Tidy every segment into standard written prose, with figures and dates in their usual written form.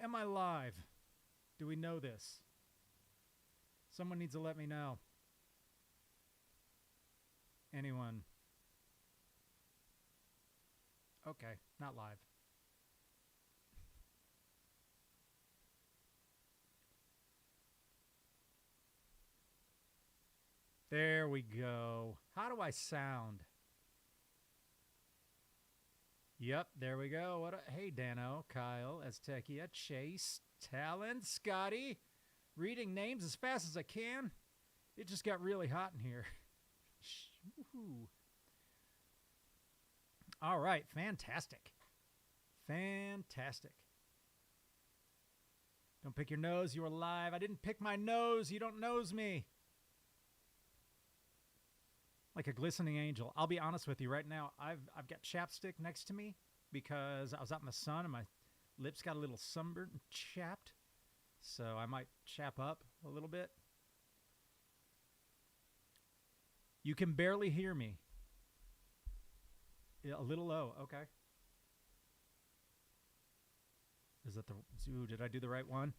Am I live? Do we know this? Someone needs to let me know. Anyone? Okay, not live. There we go. How do I sound? Yep, there we go. Hey, Dano, Kyle, Aztecia, Chase, Talon, Scotty. Reading names as fast as I can. It just got really hot in here. Woohoo. All right, fantastic. Fantastic. Don't pick your nose, you are live. I didn't pick my nose, you don't nose me. Like a glistening angel. I'll be honest with you right now. I've got chapstick next to me because I was out in the sun and my lips got a little sunburned and chapped. So I might chap up a little bit. You can barely hear me. Yeah, a little low. Okay. Is that the... Ooh, did I do the right one?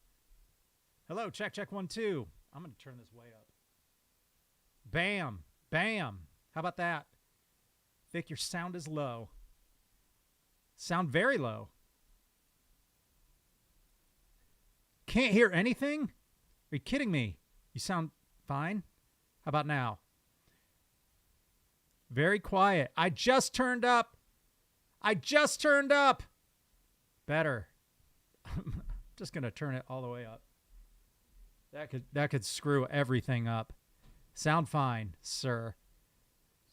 Hello, check, 1, 2. I'm going to turn this way up. Bam. Bam. How about that? Vic, your sound is low. Sound very low. Can't hear anything? Are you kidding me? You sound fine. How about now? Very quiet. I just turned up. Better. I'm just going to turn it all the way up. That could screw everything up. Sound fine, sir.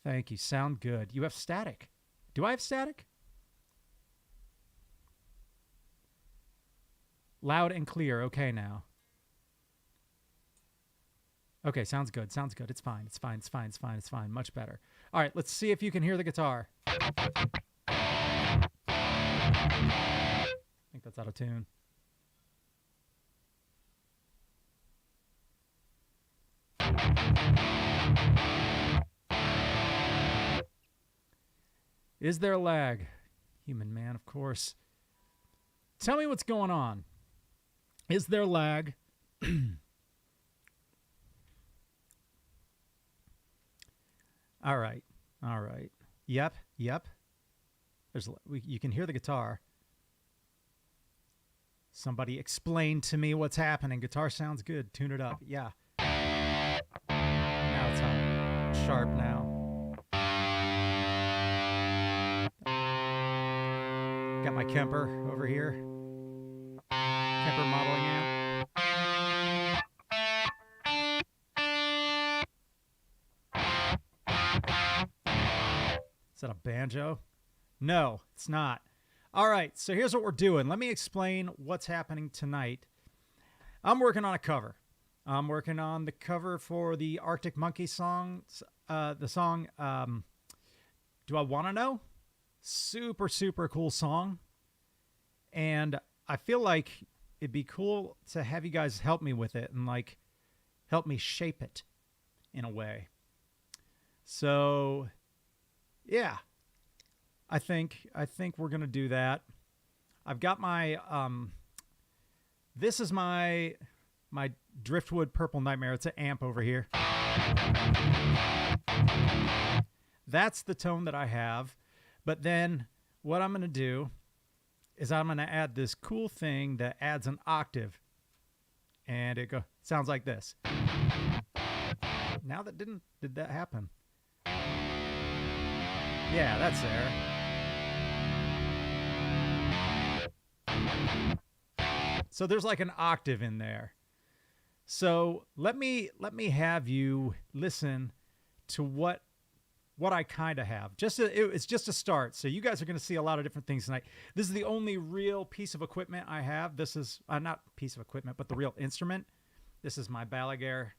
Thank you. Sound good. You have static. Do I have static? Loud and clear. Okay now. Okay, sounds good. Sounds good. It's fine. It's fine. It's fine. It's fine. It's fine. Much better. All right, let's see if you can hear the guitar. I think that's out of tune. Is there a lag? Human man, of course. Tell me what's going on. Is there lag? All right. All right. Yep. You can hear the guitar. Somebody explain to me what's happening. Guitar sounds good. Tune it up. Yeah. Now it's on sharp now. Got my Kemper over here. Kemper modeling amp. Is that a banjo? No, it's not. All right, so here's what we're doing. Let me explain what's happening tonight. I'm working on a cover. I'm working on the cover for the Arctic Monkey songs. The song, Do I Want to Know? Super, super cool song. And I feel like it'd be cool to have you guys help me with it and like help me shape it in a way. So, yeah. I think we're going to do that. I've got my this is my Driftwood Purple Nightmare. It's an amp over here. That's the tone that I have. But then what I'm going to do is I'm going to add this cool thing that adds an octave. And it sounds like this. Now did that happen? Yeah, that's there. So there's like an octave in there. So let me have you listen to what I kind of have. It's just a start. So you guys are going to see a lot of different things tonight. This is the only real piece of equipment I have. This is not piece of equipment, but the real instrument. This is my Balaguer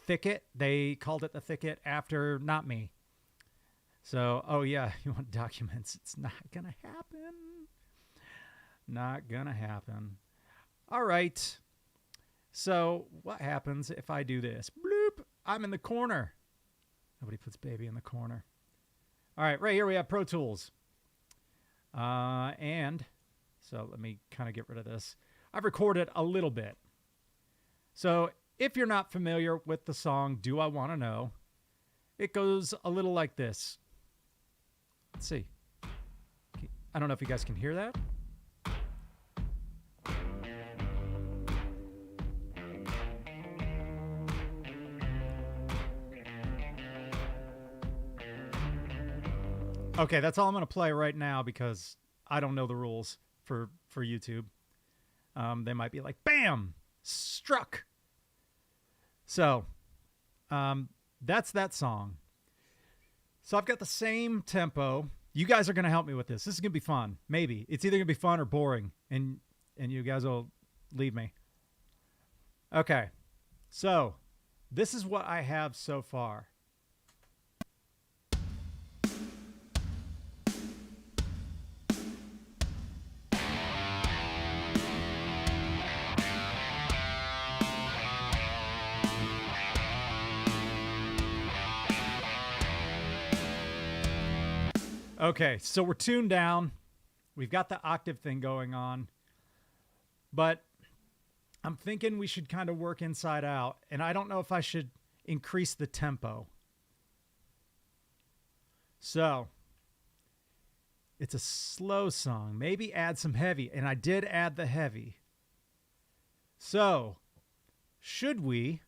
Thicket. They called it the Thicket after not me. So, oh yeah, you want documents. It's not going to happen. Not going to happen. All right. So what happens if I do this? Bloop. I'm in the corner. Nobody puts baby in the corner. All right, right here we have Pro Tools. And So let me kind of get rid of this. I've recorded a little bit. So if you're not familiar with the song Do I Want to Know, it goes a little like this. Let's see. I don't know if you guys can hear that. Okay, that's all I'm going to play right now because I don't know the rules for YouTube. They might be like, bam, struck. So that's that song. So I've got the same tempo. You guys are going to help me with this. This is going to be fun. Maybe. It's either going to be fun or boring, and you guys will leave me. Okay, so this is what I have so far. Okay, so we're tuned down. We've got the octave thing going on. But I'm thinking we should kind of work inside out. And I don't know if I should increase the tempo. So it's a slow song. Maybe add some heavy. And I did add the heavy. So should we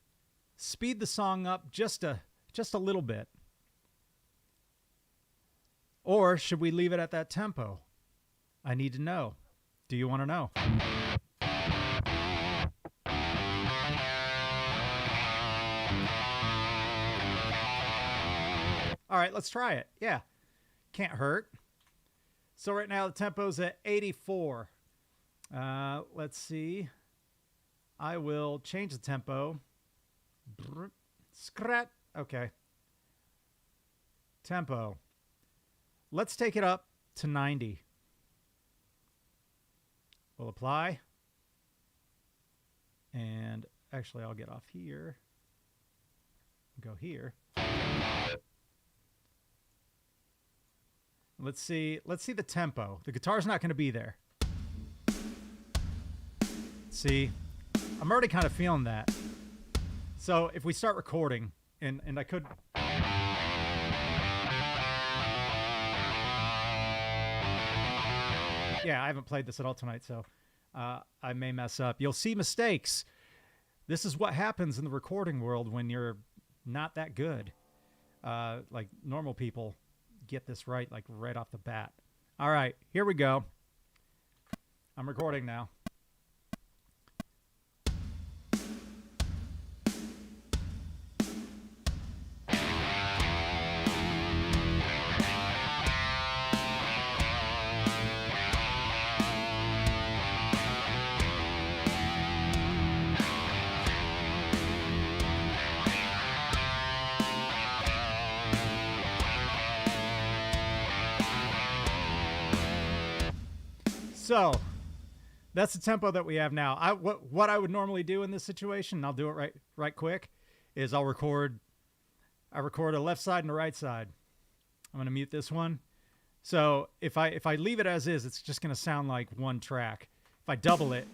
speed the song up just a little bit? Or should we leave it at that tempo? I need to know. Do you want to know? All right, let's try it. Yeah, can't hurt. So right now the tempo's at 84. Let's see. I will change the tempo. Scrat. Okay. Tempo. Let's take it up to 90. We'll apply. And actually, I'll get off here. Go here. Let's see the tempo. The guitar's not going to be there. See, I'm already kind of feeling that. So if we start recording, and I could... Yeah, I haven't played this at all tonight, so I may mess up. You'll see mistakes. This is what happens in the recording world when you're not that good. Like normal people get this right, like right off the bat. All right, here we go. I'm recording now. So that's the tempo that we have now. What I would normally do in this situation, and I'll do it right quick, is I record a left side and a right side. I'm going to mute this one. So if I leave it as is, it's just going to sound like one track. If I double it,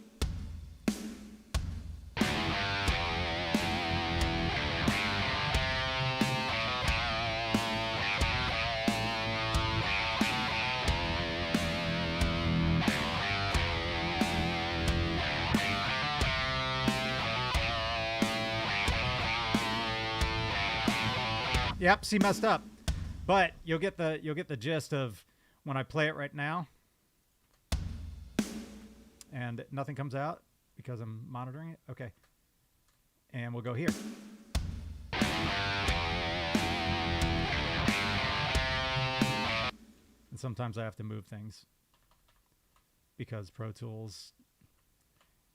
yep, see, messed up. But you'll get the gist of when I play it right now. And nothing comes out because I'm monitoring it. Okay. And we'll go here. And sometimes I have to move things because Pro Tools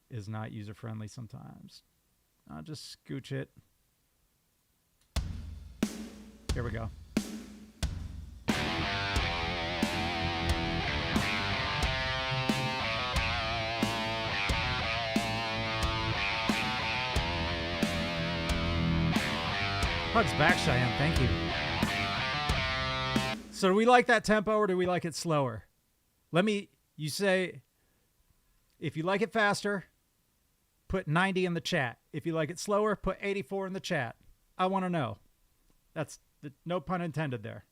is not user-friendly sometimes. I'll just scooch it. Here we go. Hugs back, Cheyenne. Thank you. So do we like that tempo or do we like it slower? You say If you like it faster, put 90 in the chat. If you like it slower, put 84 in the chat. I want to know. That's no pun intended there.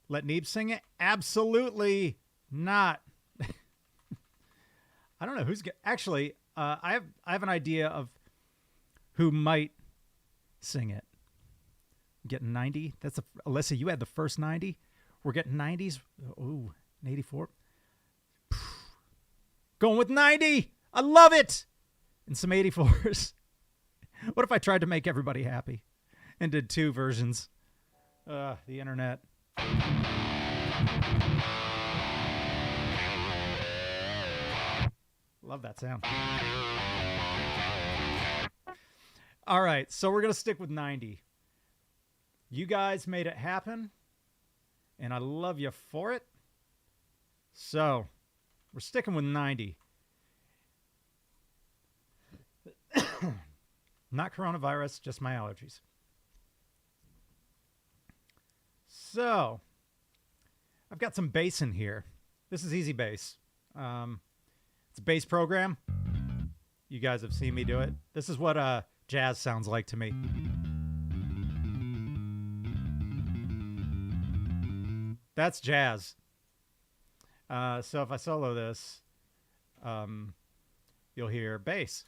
Let Neeb sing it? Absolutely not. I don't know who's actually. I have an idea of who might sing it. Getting 90. That's Alyssa. You had the first 90. We're getting 90s. Ooh, 84. Going with 90. I love it. And some 84s. What if I tried to make everybody happy and did 2 versions? The internet. Love that sound. All right, so we're going to stick with 90. You guys made it happen, and I love you for it. So, we're sticking with 90. Not coronavirus, just my allergies. So, I've got some bass in here. This is easy bass. It's a bass program. You guys have seen me do it. This is what jazz sounds like to me. That's jazz. So if I solo this, you'll hear bass.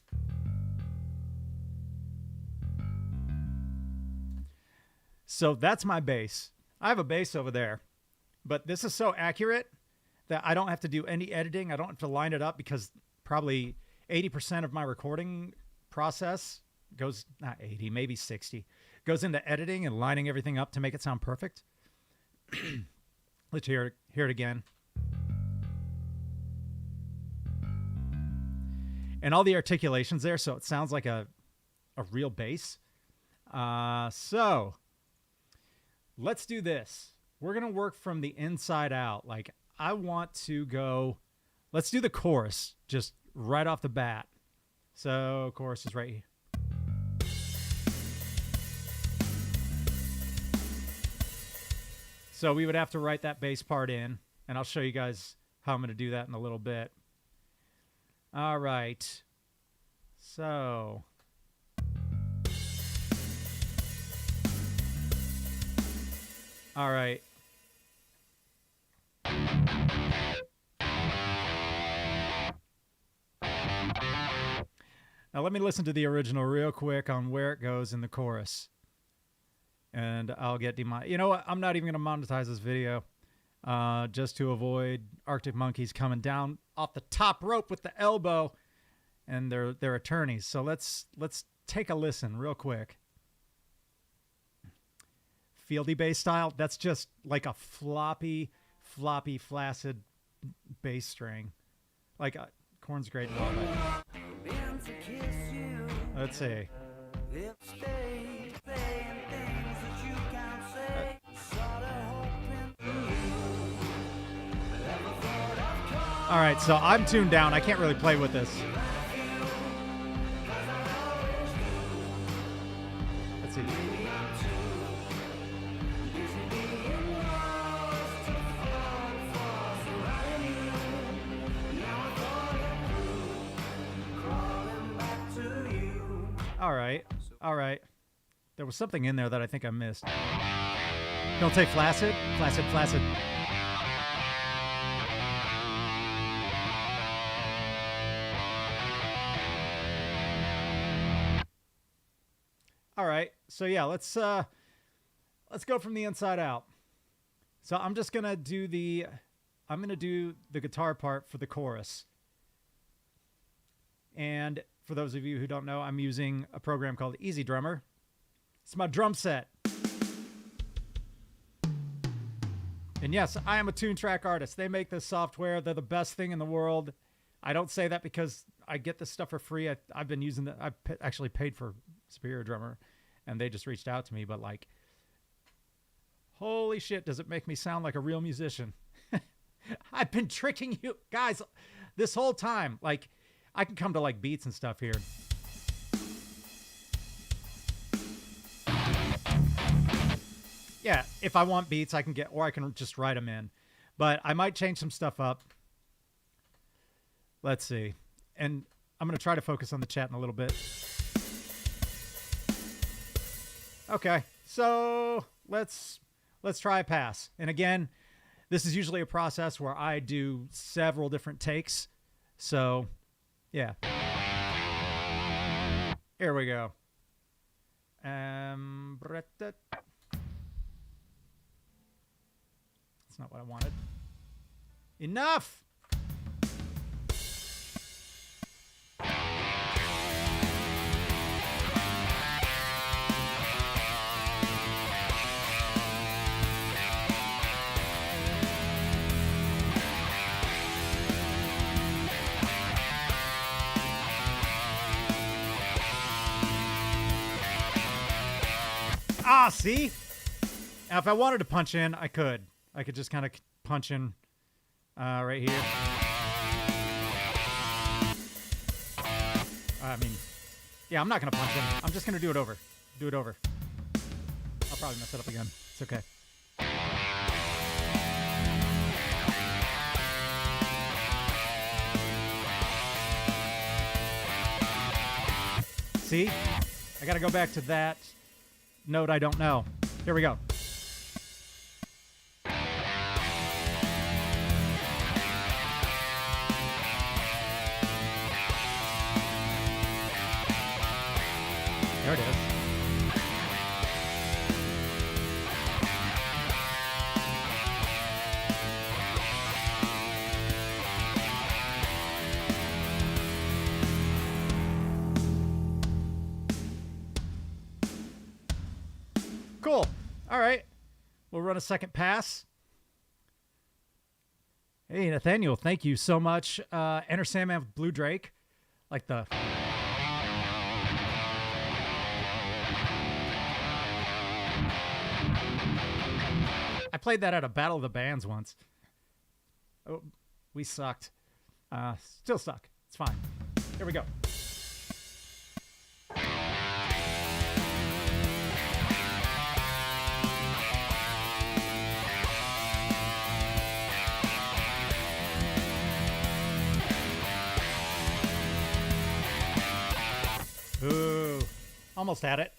So that's my bass. I have a bass over there, but this is so accurate that I don't have to do any editing. I don't have to line it up because probably 80% of my recording process goes, not 80, maybe 60, goes into editing and lining everything up to make it sound perfect. Let's hear it again. And all the articulations there, so it sounds like a real bass. So let's do this. We're going to work from the inside out. Like, I want to go, let's do the chorus just right off the bat. So chorus is right here. So we would have to write that bass part in, and I'll show you guys how I'm going to do that in a little bit. All right. So all right. Now let me listen to the original real quick on where it goes in the chorus. And I'll get you know what? I'm not even going to monetize this video just to avoid Arctic Monkeys coming down off the top rope with the elbow and their attorneys. So let's take a listen real quick. Fieldy bass style, that's just like a floppy, flaccid bass string. Like Korn's great and all that. Let's see. All right, so I'm tuned down. I can't really play with this. Let's see. All right. There was something in there that I think I missed. Don't say flaccid. Flaccid. All right. So yeah, let's go from the inside out. So I'm just going to do the guitar part for the chorus. And for those of you who don't know, I'm using a program called Easy Drummer. It's my drum set. And yes, I am a Toontrack artist. They make this software. They're the best thing in the world. I don't say that because I get this stuff for free. I've been using it. I've actually paid for Superior Drummer, and they just reached out to me. But like, holy shit, does it make me sound like a real musician? I've been tricking you guys this whole time. Like, I can come to like beats and stuff here. Yeah, if I want beats, I can get, or I can just write them in. But I might change some stuff up. Let's see. And I'm going to try to focus on the chat in a little bit. Okay, so let's try a pass. And again, this is usually a process where I do several different takes. So, yeah. Here we go. That's not what I wanted. Enough! Ah, see? Now, if I wanted to punch in, I could. I could just kind of punch in right here. I mean, yeah, I'm not going to punch in. I'm just going to do it over. Do it over. I'll probably mess it up again. It's okay. See? I got to go back to that note I don't know. Here we go. There it is. Cool. All right. We'll run a second pass. Hey, Nathaniel, thank you so much. Enter Sandman with Blue Drake. Like the... I played that at a Battle of the Bands once. Oh, we sucked. Still suck. It's fine. Here we go. Ooh, almost had it.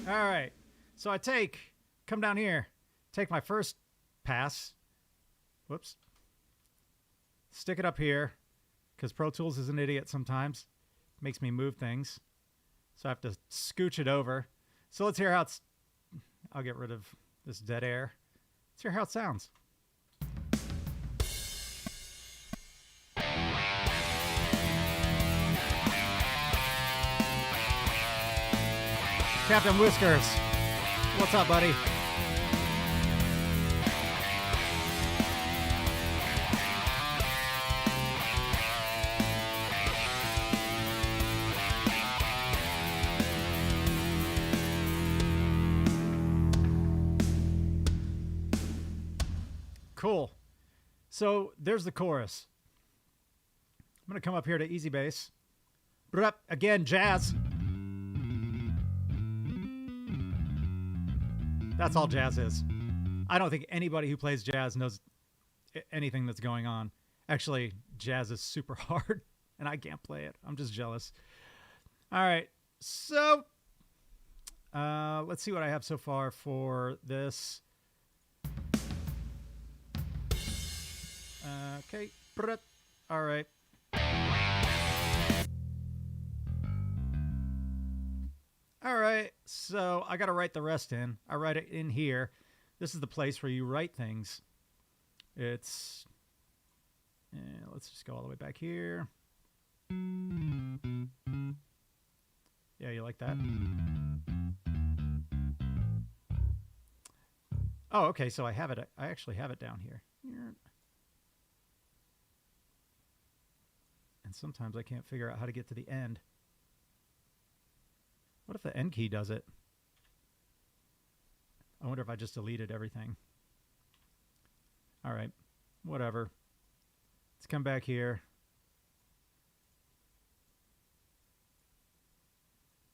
All right, so come down here, take my first pass, whoops, stick it up here, because Pro Tools is an idiot sometimes, makes me move things, so I have to scooch it over. So let's hear how I'll get rid of this dead air. Let's hear how it sounds. Captain Whiskers, what's up, buddy? Cool. So there's the chorus. I'm going to come up here to easy bass. Again, jazz. That's all jazz is. I don't think anybody who plays jazz knows anything that's going on. Actually, jazz is super hard, and I can't play it. I'm just jealous. All right, so let's see what I have so far for this. Okay, all right. All right, so I got to write the rest in. I write it in here. This is the place where you write things. Let's just go all the way back here. Yeah, you like that? Oh, okay, so I have it. I actually have it down here. And sometimes I can't figure out how to get to the end. What if the end key does it? I wonder if I just deleted everything. All right, whatever. Let's come back here.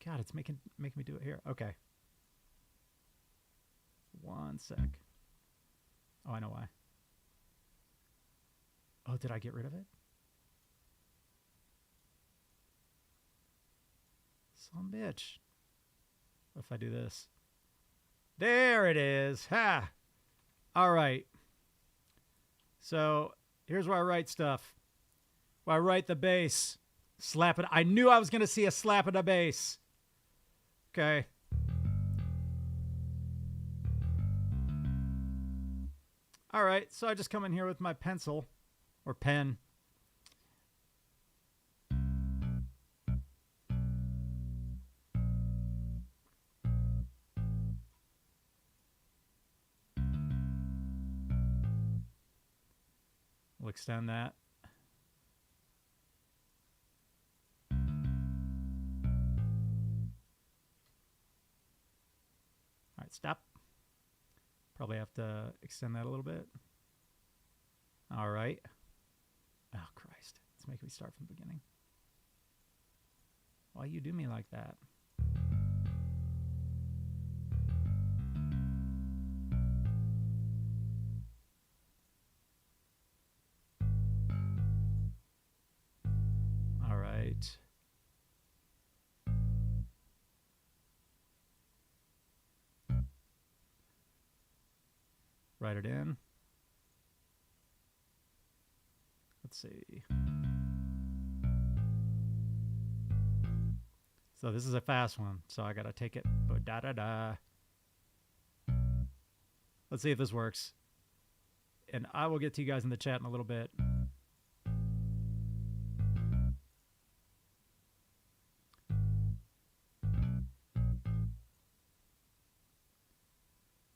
God, it's making me do it here. Okay. One sec. Oh, I know why. Oh, did I get rid of it? Some bitch. What if I do this? There it is. Ha! All right. So here's where I write stuff. Where I write the bass. Slap it. I knew I was going to see a slap of the bass. Okay. All right. So I just come in here with my pencil or pen. We'll extend that. All right, stop. Probably have to extend that a little bit. All right. Oh, Christ. It's making me start from the beginning. Why you do me like that? All right. Write it in. Let's see. So this is a fast one, so I gotta take it. Da-da-da. Let's see if this works. And I will get to you guys in the chat in a little bit.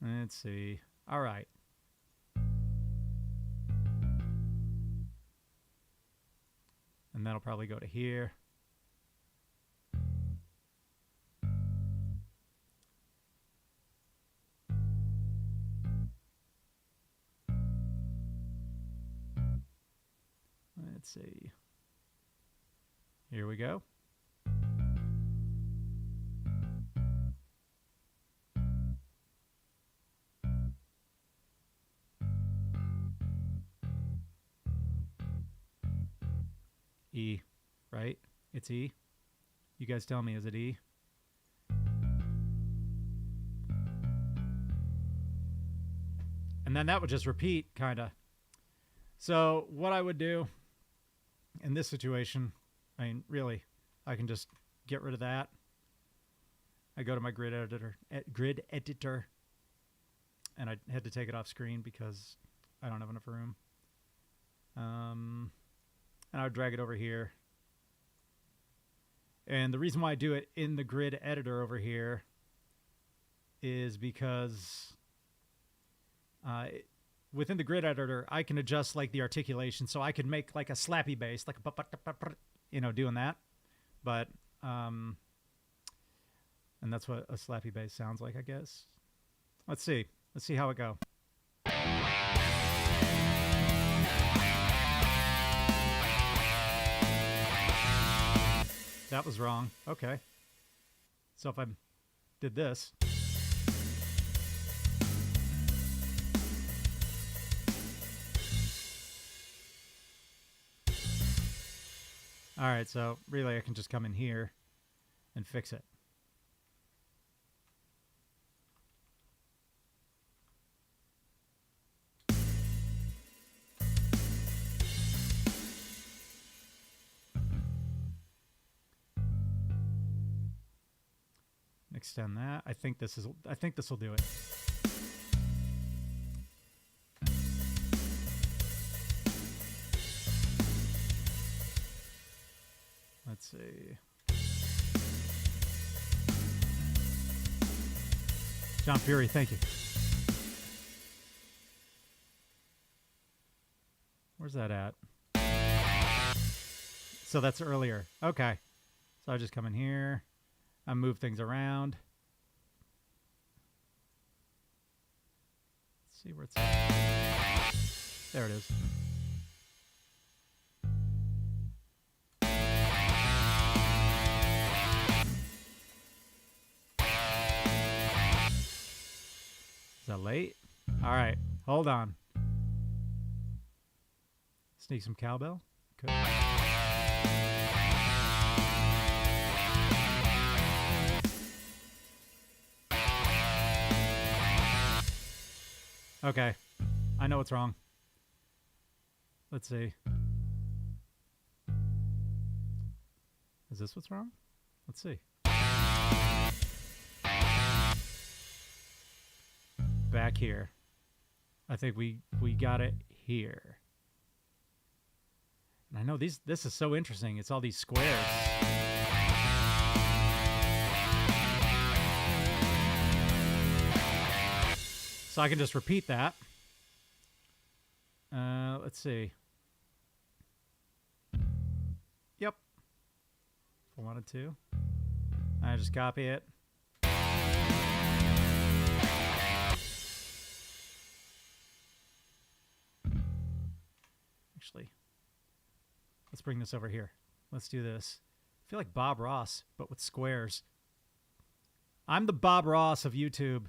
Let's see. All right. And that'll probably go to here. Let's see. Here we go. E, right? It's E. You guys tell me, is it E? And then that would just repeat, kind of. So what I would do in this situation, I mean, really, I can just get rid of that. I go to my grid editor, and I had to take it off screen because I don't have enough room. And I would drag it over here. And the reason why I do it in the grid editor over here is because within the grid editor, I can adjust like the articulation. So I could make like a slappy bass, like a, you know, doing that. But, and that's what a slappy bass sounds like, I guess. Let's see. Let's see how it go. That was wrong. Okay. So if I did this. All right, so really I can just come in here and fix it. Extend that. I think this will do it. Let's see. John Fury, thank you. Where's that at? So that's earlier. Okay. So I just come in here. I move things around. Let's see where it's at. There it is. Is that late? All right. Hold on. Sneak some cowbell. Good. Okay. I know what's wrong. Let's see. Is this what's wrong? Let's see. Back here. I think we got it here. And I know this is so interesting. It's all these squares. So I can just repeat that. Let's see. Yep. If I wanted to. I just copy it. Actually, let's bring this over here. Let's do this. I feel like Bob Ross, but with squares. I'm the Bob Ross of YouTube.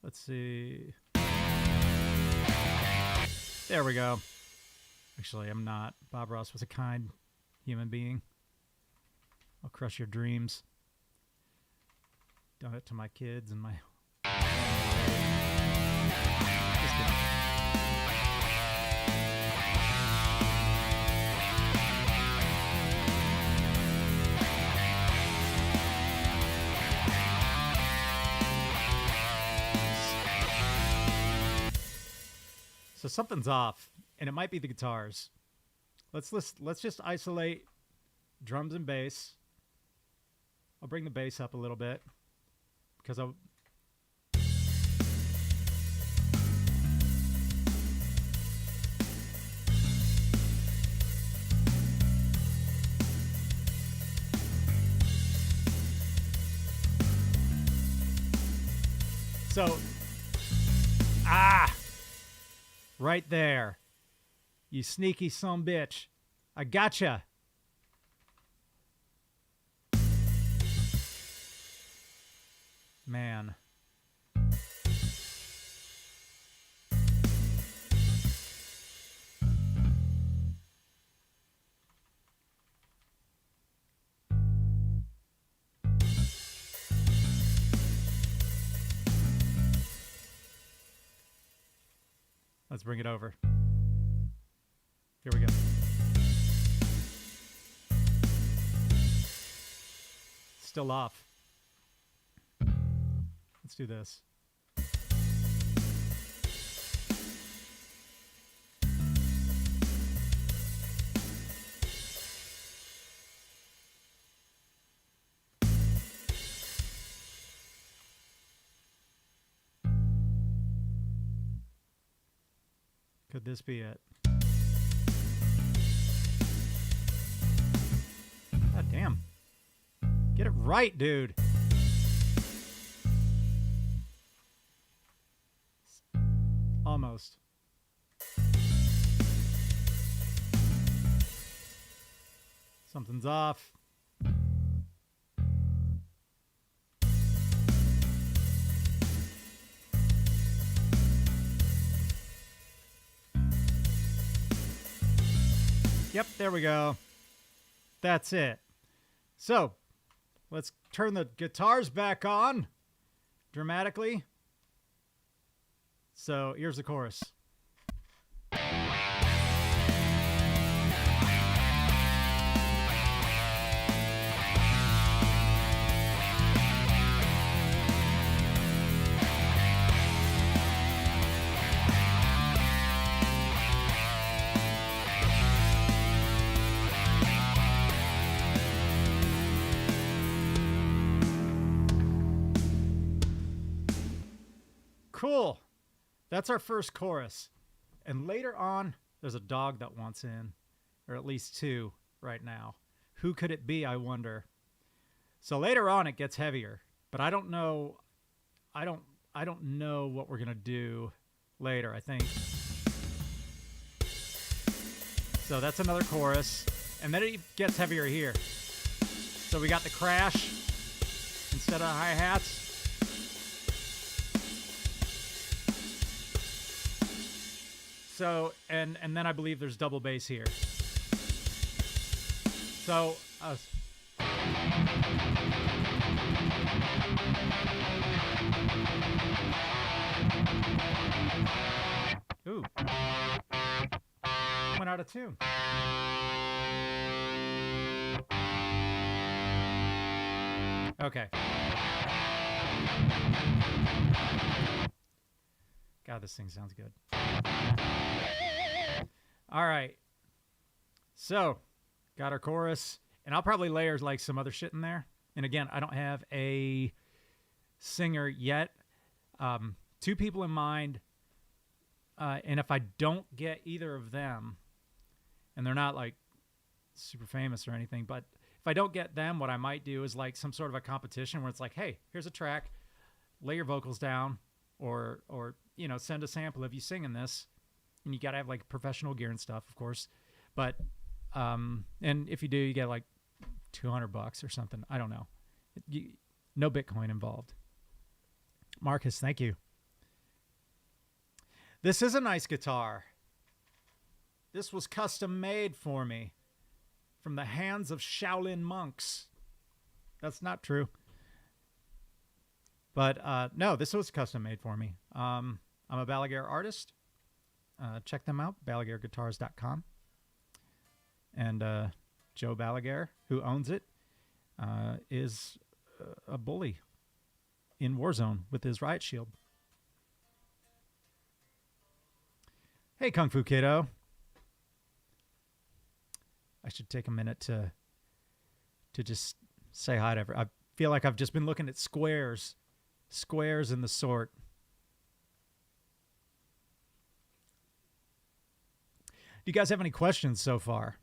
Let's see. There we go. Actually, I'm not. Bob Ross was a kind human being. I'll crush your dreams. Done it to my kids and my... Just kidding. So something's off, and it might be the guitars. Let's just isolate drums and bass. I'll bring the bass up a little bit because I'll... So, right there. You sneaky sumbitch. I gotcha. Man. Let's bring it over. Here we go. Still off. Let's do this. Could this be it? God damn. Get it right, dude. Almost. Something's off. Yep, there we go. That's it. So, let's turn the guitars back on dramatically. So, here's the chorus. Cool. That's our first chorus. And later on, there's a dog that wants in, or at least two right now. Who could it be, I wonder? So later on, it gets heavier, but I don't know. I don't know what we're gonna do later. I think. So that's another chorus, and then it gets heavier here. So we got the crash instead of hi-hats. So, and then I believe there's double bass here. So, ooh, went out of tune. Okay. God, this thing sounds good. All right. So, got our chorus. And I'll probably layer like some other shit in there. And again, I don't have a singer yet. Two people in mind. And if I don't get either of them, and they're not like super famous or anything, but if I don't get them, what I might do is like some sort of a competition where it's like, hey, here's a track, lay your vocals down, or you know, send a sample of you singing this, and you got to have like professional gear and stuff, of course. But and if you do, you get like $200 or something. I don't know. No Bitcoin involved. Marcus, thank you. This is a nice guitar. This was custom made for me from the hands of Shaolin monks. That's not true. But no, this was custom made for me. I'm a Balaguer artist. Check them out, BalaguerGuitars.com. And Joe Balaguer, who owns it, is a bully in Warzone with his riot shield. Hey, Kung Fu Kiddo. I should take a minute to just say hi to everyone. I feel like I've just been looking at squares in the sort. Do you guys have any questions so far?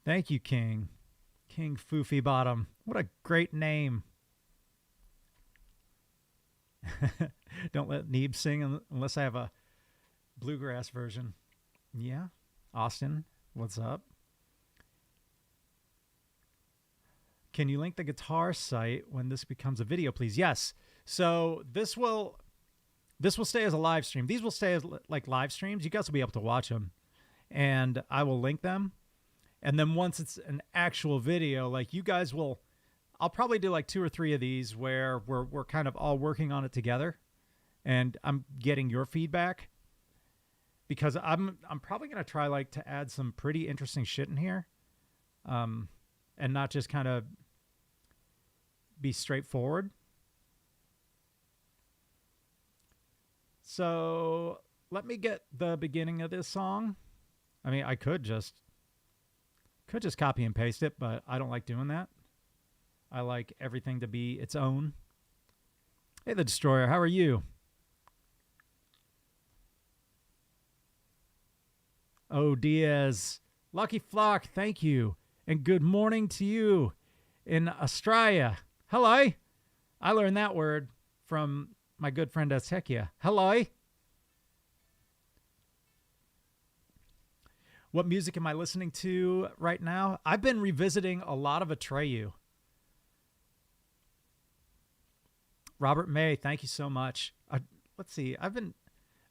Thank you, King. King Foofy Bottom. What a great name. Don't let Neeb sing unless I have a bluegrass version. Yeah. Austin, what's up? Can you link the guitar site when this becomes a video, please? Yes. So this will stay as a live stream. These will stay as like live streams. You guys will be able to watch them, and I will link them. And then once it's an actual video, like you guys will, I'll probably do like 2 or 3 of these where we're kind of all working on it together, and I'm getting your feedback, because I'm probably gonna try like to add some pretty interesting shit in here, and not just kind of be straightforward. So let me get the beginning of this song. I mean, I could just copy and paste it, but I don't like doing that. I like everything to be its own. Hey, the Destroyer, how are you? Oh, Diaz. Lucky Flock, thank you. And good morning to you in Australia. Hello. I learned that word from my good friend Aztecia. Hello. What music am I listening to right now? I've been revisiting a lot of Atreyu. Robert May, thank you so much. Let's see. I've been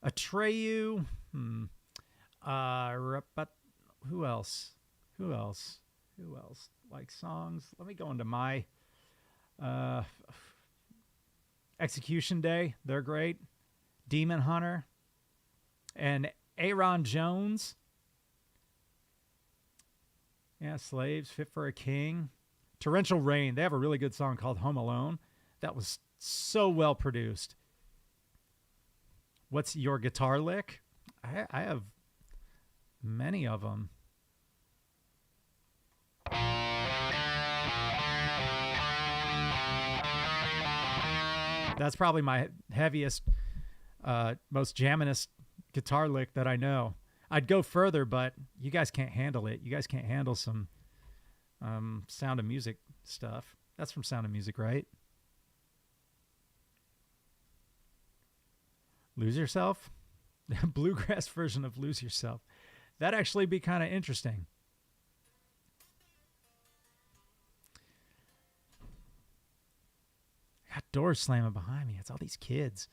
Atreyu. Who else? Like songs? Let me go into my Execution Day. They're great. Demon Hunter and Aaron Jones. Yeah, Slaves, Fit for a King. Torrential Rain. They have a really good song called Home Alone. That was so well produced. What's your guitar lick? I have many of them. That's probably my heaviest, most jamminest guitar lick that I know. I'd go further, but you guys can't handle it. You guys can't handle some Sound of Music stuff. That's from Sound of Music, right? Lose Yourself? Bluegrass version of Lose Yourself. That'd actually be kind of interesting. I got doors slamming behind me. It's all these kids.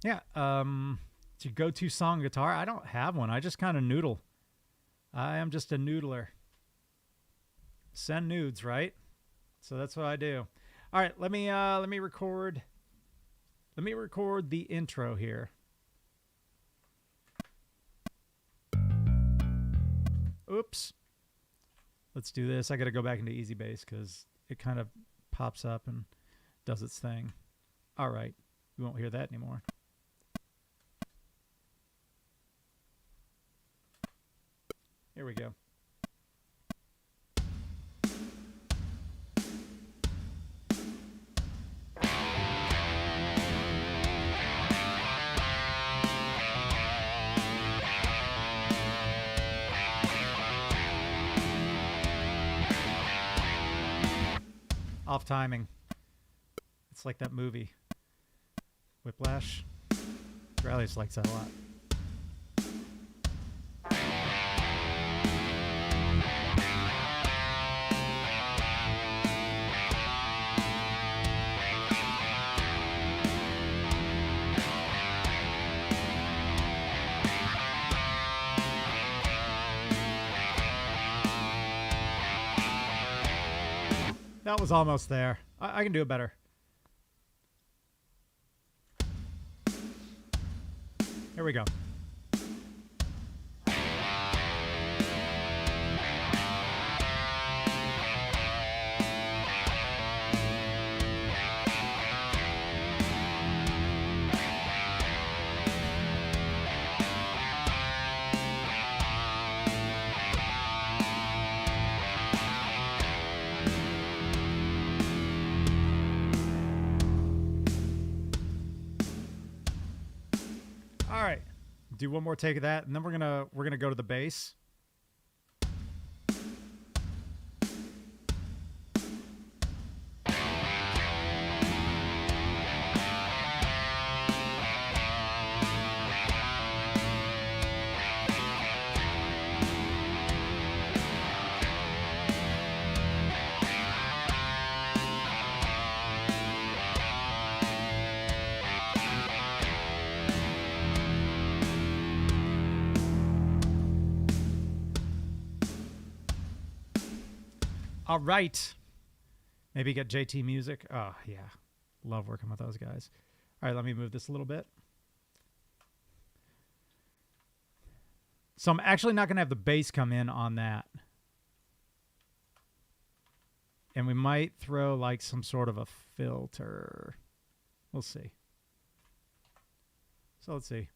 Yeah, it's your go-to song guitar. I don't have one. I just kind of noodle. I am just a noodler. Send nudes, right? So that's what I do. All right, let me record. Let me record the intro here. Oops. Let's do this. I got to go back into Easy Bass because it kind of pops up and does its thing. All right. We won't hear that anymore. Here we go. Off timing. It's like that movie, Whiplash. Riley just likes that a lot. That was almost there. I can do it better. Here we go. All right, do one more take of that, and then we're gonna go to the bass. All right. Maybe get JT Music. Oh, yeah. Love working with those guys. All right, let me move this a little bit. So I'm actually not going to have the bass come in on that. And we might throw like some sort of a filter. We'll see. So let's see.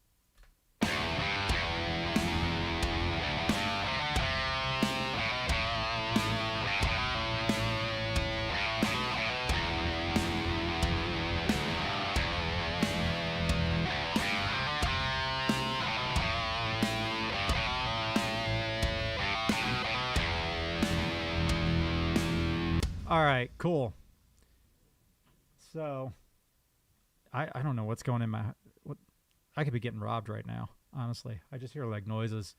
All right, cool. So, I don't know what's going in my... I could be getting robbed right now, honestly. I just hear, like, noises.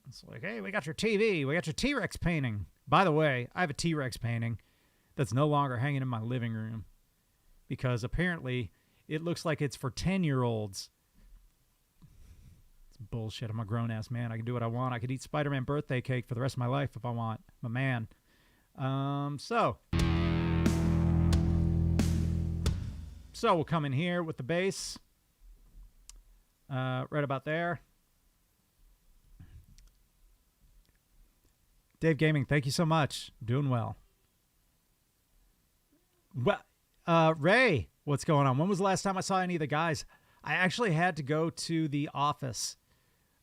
It's like, hey, we got your TV. We got your T-Rex painting. By the way, I have a T-Rex painting that's no longer hanging in my living room because apparently it looks like it's for 10-year-olds. It's bullshit. I'm a grown-ass man. I can do what I want. I could eat Spider-Man birthday cake for the rest of my life if I want. I'm a man. So we'll come in here with the bass, right about there. Dave Gaming, thank you so much. Doing well. Well, Ray, what's going on? When was the last time I saw any of the guys? I actually had to go to the office,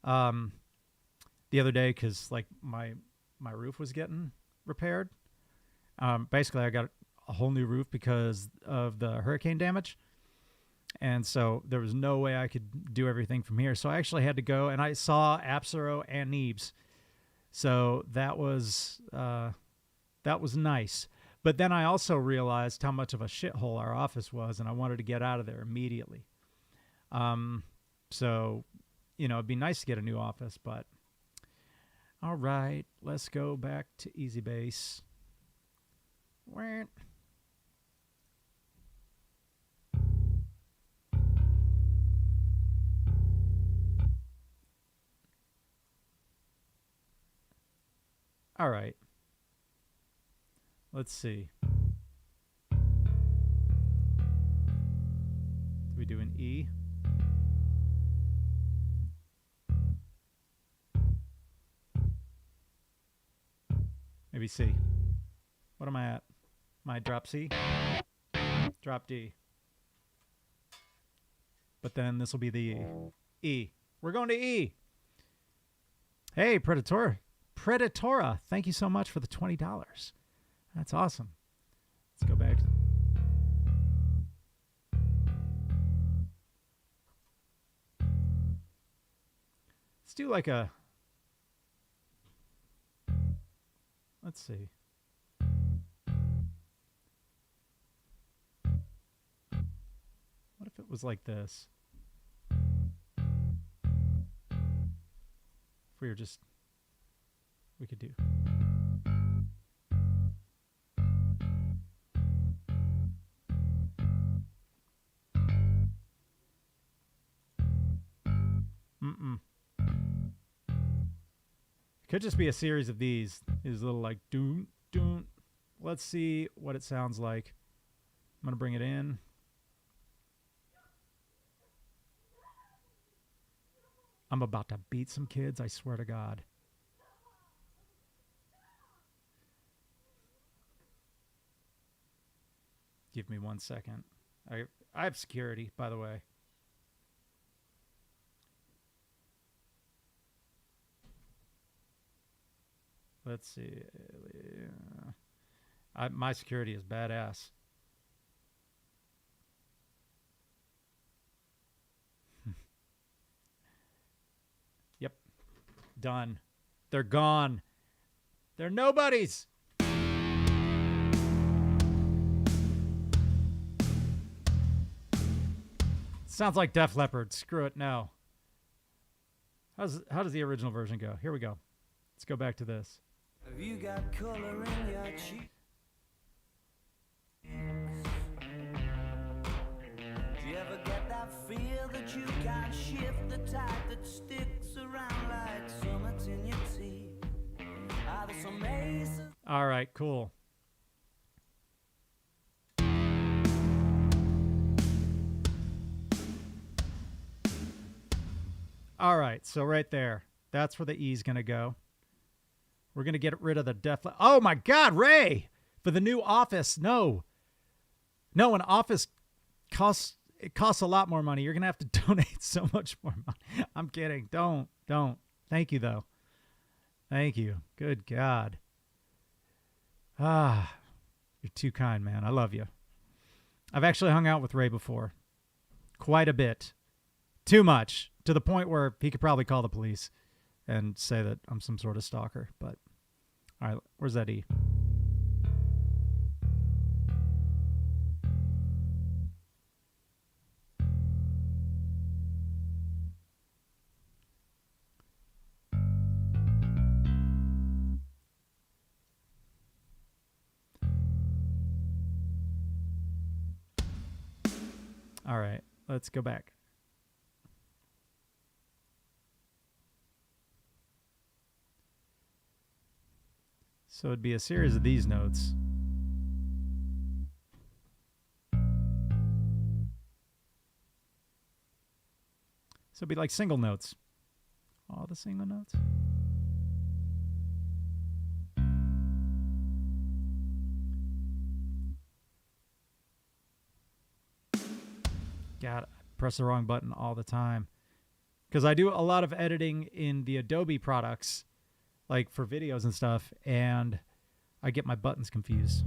the other day because like my roof was getting repaired. Basically, I got a whole new roof because of the hurricane damage. And so there was no way I could do everything from here. So I actually had to go, and I saw Apsaro and Neebs. So that was nice. But then I also realized how much of a shithole our office was, and I wanted to get out of there immediately. So, it'd be nice to get a new office, but all right, let's go back to Easy Base. All right. Let's see. Do we do an E? Maybe C. What am I at? Am I drop C? Drop D. But then this will be the E. E. We're going to E. Hey, Predatora, thank you so much for the $20. That's awesome. Let's go back. Let's do like a... Let's see. What if it was like this? If we were just... We could do... Could just be a series of these little like doon doon. Let's see what it sounds like. I'm gonna bring it in. I'm about to beat some kids, I swear to God. Give me 1 second. I have security, by the way. Let's see. My security is badass. Yep. Done. They're gone. They're nobodies. Sounds like Def Leppard. Screw it. No. How does the original version go? Here we go. Let's go back to this. Have you got color in your cheeks? Do you ever get that feel that you can't shift, the type that sticks around like summits in your teeth? Are there some aces? All right, cool. All right, so right there, that's where the E's going to go. We're going to get rid of the Def Leppard. Oh, my God, Ray! For the new office, no. No, an office costs a lot more money. You're going to have to donate so much more money. I'm kidding. Don't. Thank you, though. Thank you. Good God. Ah, you're too kind, man. I love you. I've actually hung out with Ray before. Quite a bit. Too much. To the point where he could probably call the police and say that I'm some sort of stalker. But, all right, where's that E? All right, let's go back. So it'd be a series of these notes. So it'd be like single notes. All the single notes. God, I press the wrong button all the time. Because I do a lot of editing in the Adobe products, like for videos and stuff, and I get my buttons confused.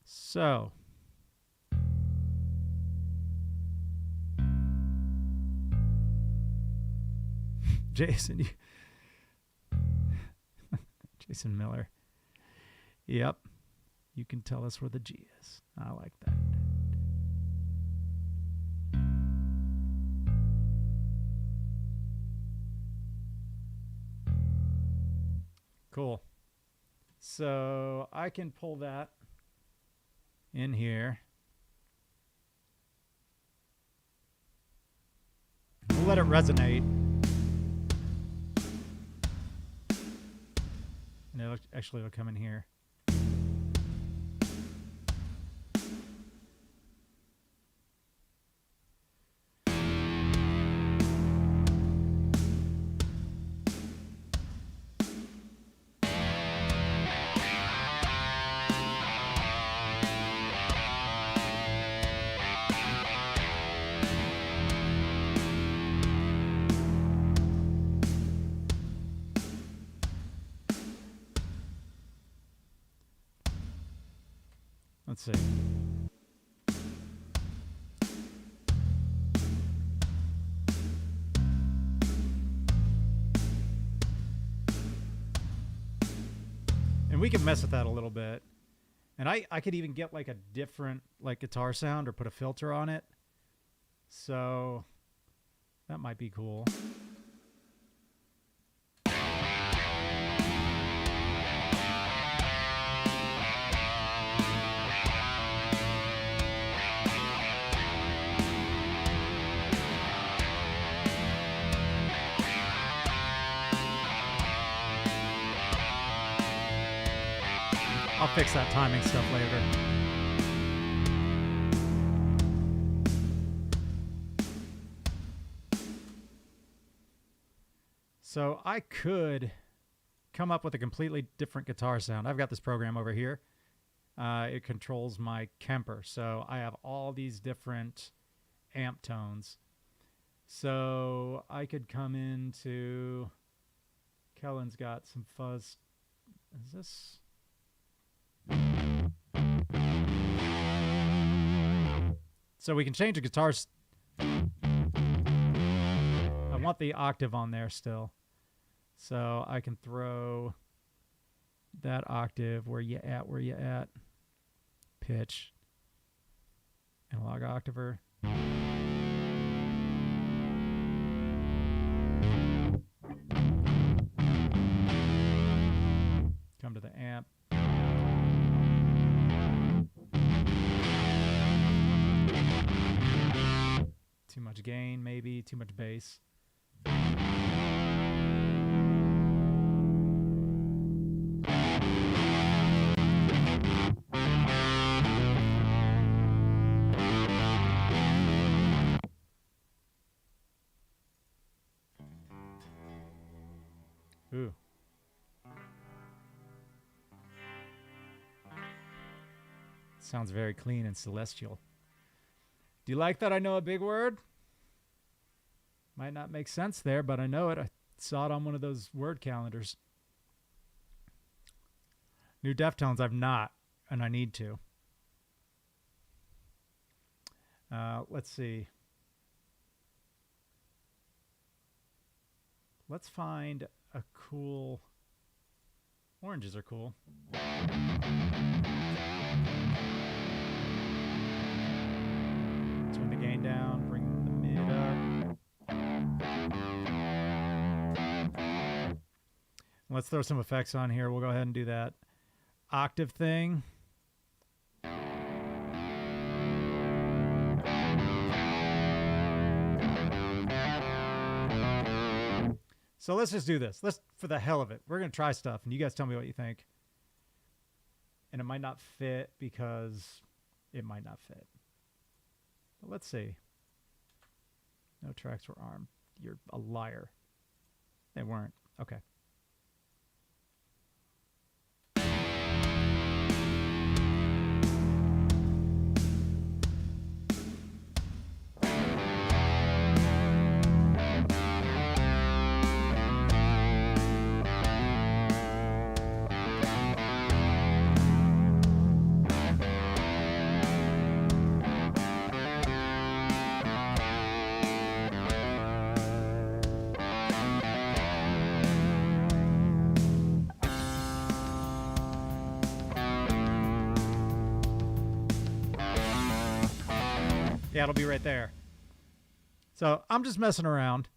So, Jason, Jason Miller. Yep. You can tell us where the G is. I like that. Cool. So I can pull that in here. We'll let it resonate. And it'll come in here. Let's see. And we can mess with that a little bit. And I could even get like a different like guitar sound or put a filter on it. So that might be cool. I'll fix that timing stuff later. So I could come up with a completely different guitar sound. I've got this program over here. It controls my Kemper. So I have all these different amp tones. So I could come into... Kellen's got some fuzz. Is this... So we can change the guitars. I want the octave on there still. So I can throw that octave where you at. Pitch. Analog octaver. Come to the amp. Too much gain, maybe. Too much bass. Ooh. Sounds very clean and celestial. Do you like that I know a big word? Might not make sense there, but I know it. I saw it on one of those word calendars. New Deftones, I've not, and I need to. Let's see. Let's find a cool... Oranges are cool. Turn the gain down, bring the mid up. Let's throw some effects on here. We'll go ahead and do that octave thing. So let's just do this. Let's, for the hell of it, we're going to try stuff, and you guys tell me what you think. And it might not fit because it might not fit. But let's see. No tracks were armed. You're a liar. They weren't. Okay. Yeah, it'll be right there. So I'm just messing around.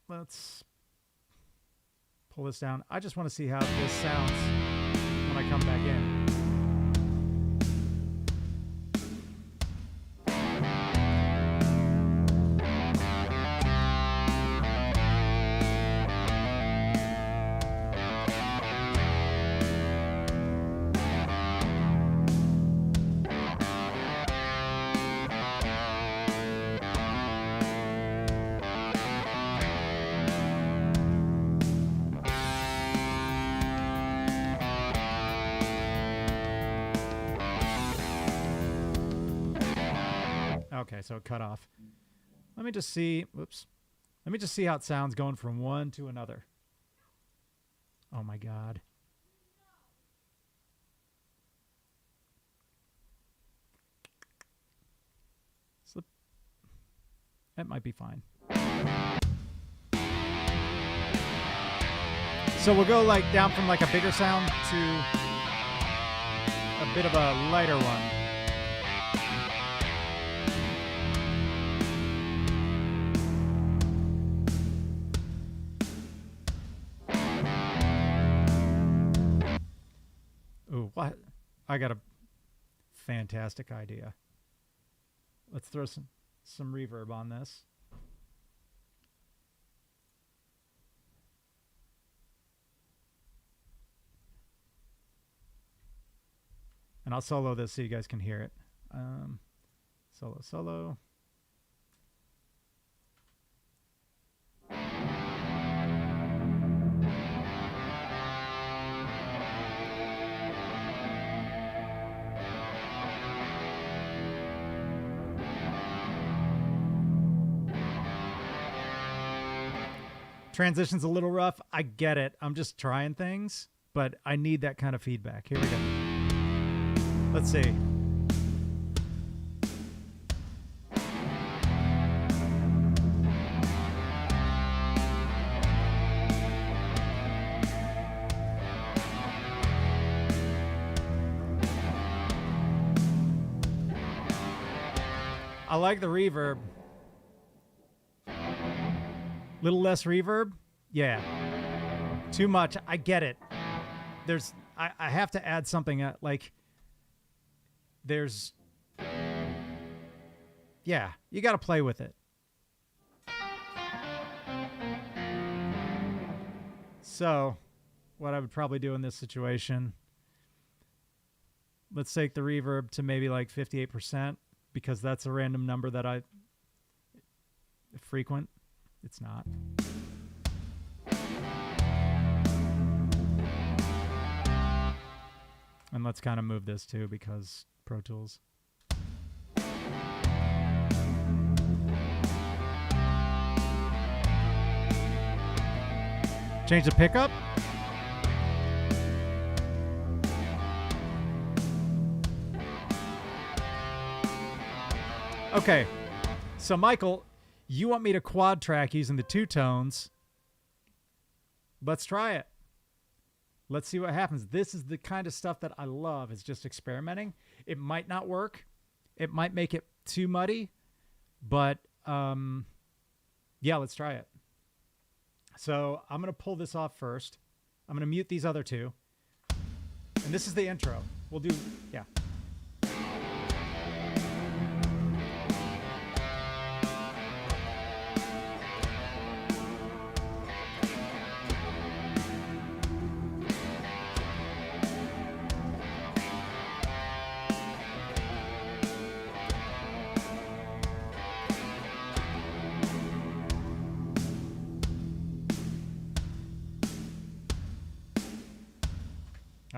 Let's pull this down. I just want to see how this sounds when I come back in. Okay, so it cut off. Let me just see. Whoops. Let me just see how it sounds going from one to another. Oh my God. Slip. That might be fine. So we'll go like down from like a bigger sound to a bit of a lighter one. Ooh, what? I got a fantastic idea. Let's throw some reverb on this. And I'll solo this so you guys can hear it. Solo. Transition's a little rough. I get it. I'm just trying things, but I need that kind of feedback. Here we go. Let's see. I like the reverb. Little less reverb? Yeah. Too much. I get it. I have to add something like there's, yeah, you got to play with it. So what I would probably do in this situation, let's take the reverb to maybe like 58% because that's a random number that I frequent. It's not. And let's kind of move this too because Pro Tools. Change the pickup. Okay. So Michael, you want me to quad track using the two tones. Let's try it. Let's see what happens. This is the kind of stuff that I love, is just experimenting. It might not work. It might make it too muddy, but yeah, let's try it. So I'm going to pull this off first. I'm going to mute these other two. And this is the intro. We'll do, yeah.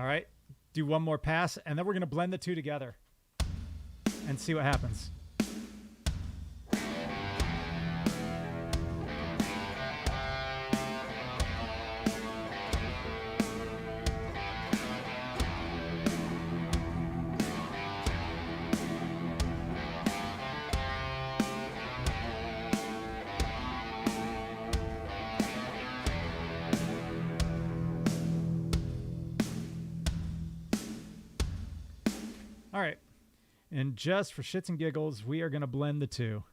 All right. Do one more pass, and then we're going to blend the two together and see what happens. All right. And just for shits and giggles, we are going to blend the two.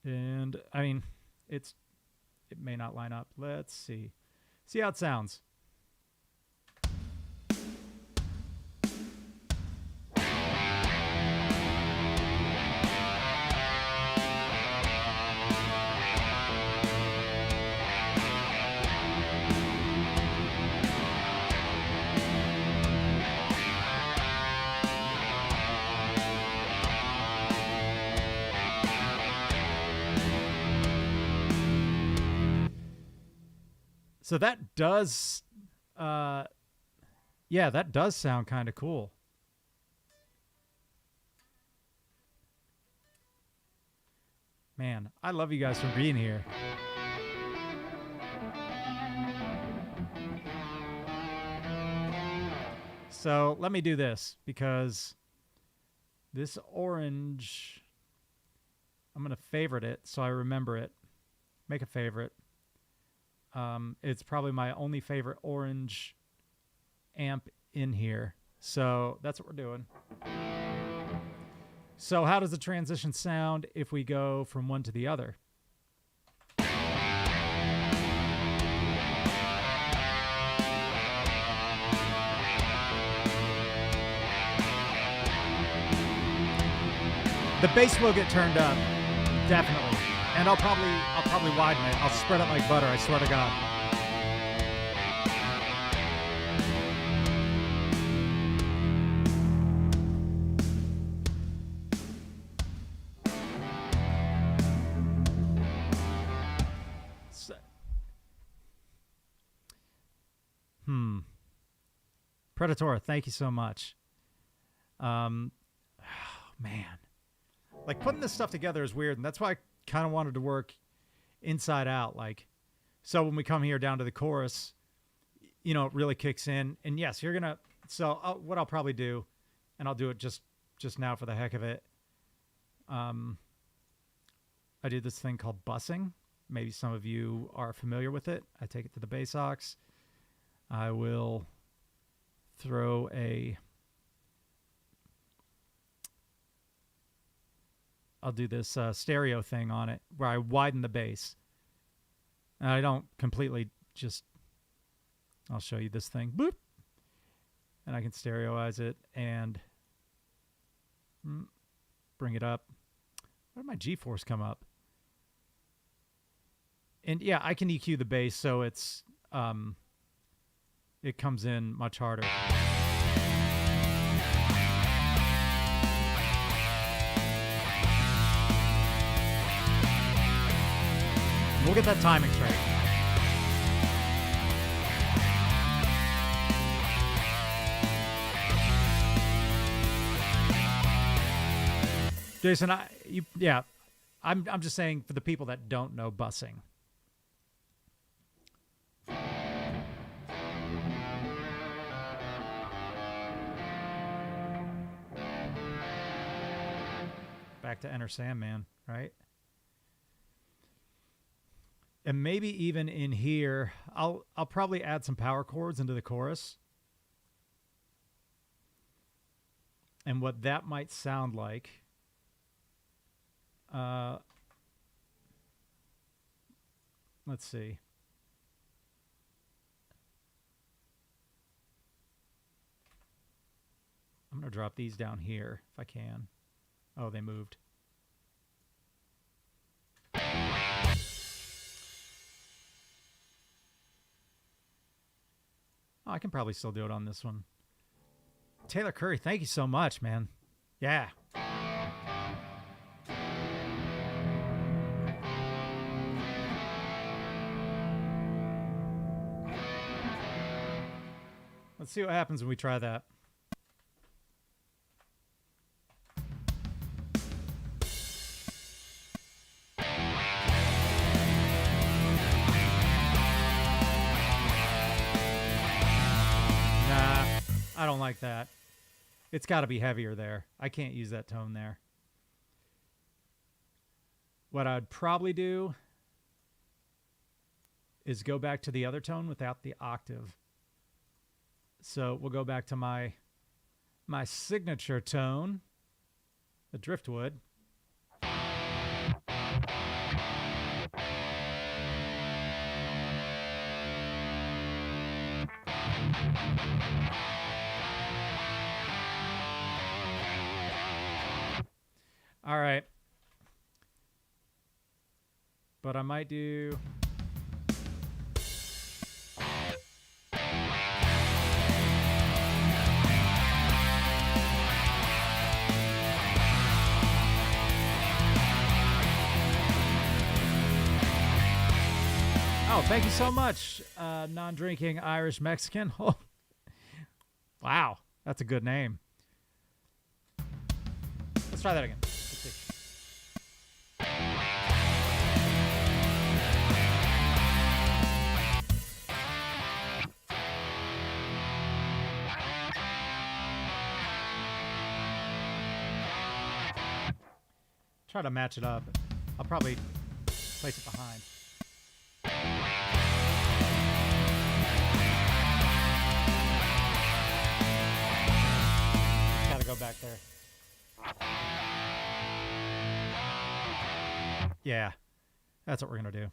And I mean, it may not line up. Let's see. See how it sounds. So that does, yeah, that does sound kind of cool. Man, I love you guys for being here. So let me do this because this orange, I'm going to favorite it so I remember it. Make a favorite. It's probably my only favorite orange amp in here. So that's what we're doing. So how does the transition sound if we go from one to the other? The bass will get turned up, definitely. And I'll probably widen it. I'll spread it like butter, I swear to God. Predator, thank you so much. Oh, man. Like, putting this stuff together is weird, and that's why I kind of wanted to work inside out. Like, so when we come here down to the chorus, you know, it really kicks in. And yes, you're going to, so what I'll probably do, and I'll do it just now for the heck of it. I do this thing called bussing. Maybe some of you are familiar with it. I take it to the bass aux. I will throw I'll do this stereo thing on it where I widen the bass. And I don't completely just, I'll show you this thing. Boop. And I can stereoize it and bring it up. Where did my G-force come up? And yeah, I can EQ the bass so it's it comes in much harder. We'll get that timing straight. Jason, I'm just saying for the people that don't know bussing. Back to Enter Sandman, right? And maybe even in here, I'll probably add some power chords into the chorus. And what that might sound like. Let's see. I'm going to drop these down here if I can. Oh, they moved. Oh, I can probably still do it on this one. Taylor Curry, thank you so much, man. Yeah. Let's see what happens when we try that. Nah, I don't like that. It's got to be heavier there. I can't use that tone there. What I'd probably do is go back to the other tone without the octave. So we'll go back to my signature tone, the driftwood. All right. But I might do... Oh, thank you so much, non-drinking Irish Mexican. Oh, wow, that's a good name. Let's try that again. Let's see. Try to match it up. I'll probably place it behind. Gotta go back there. Yeah, that's what we're gonna do.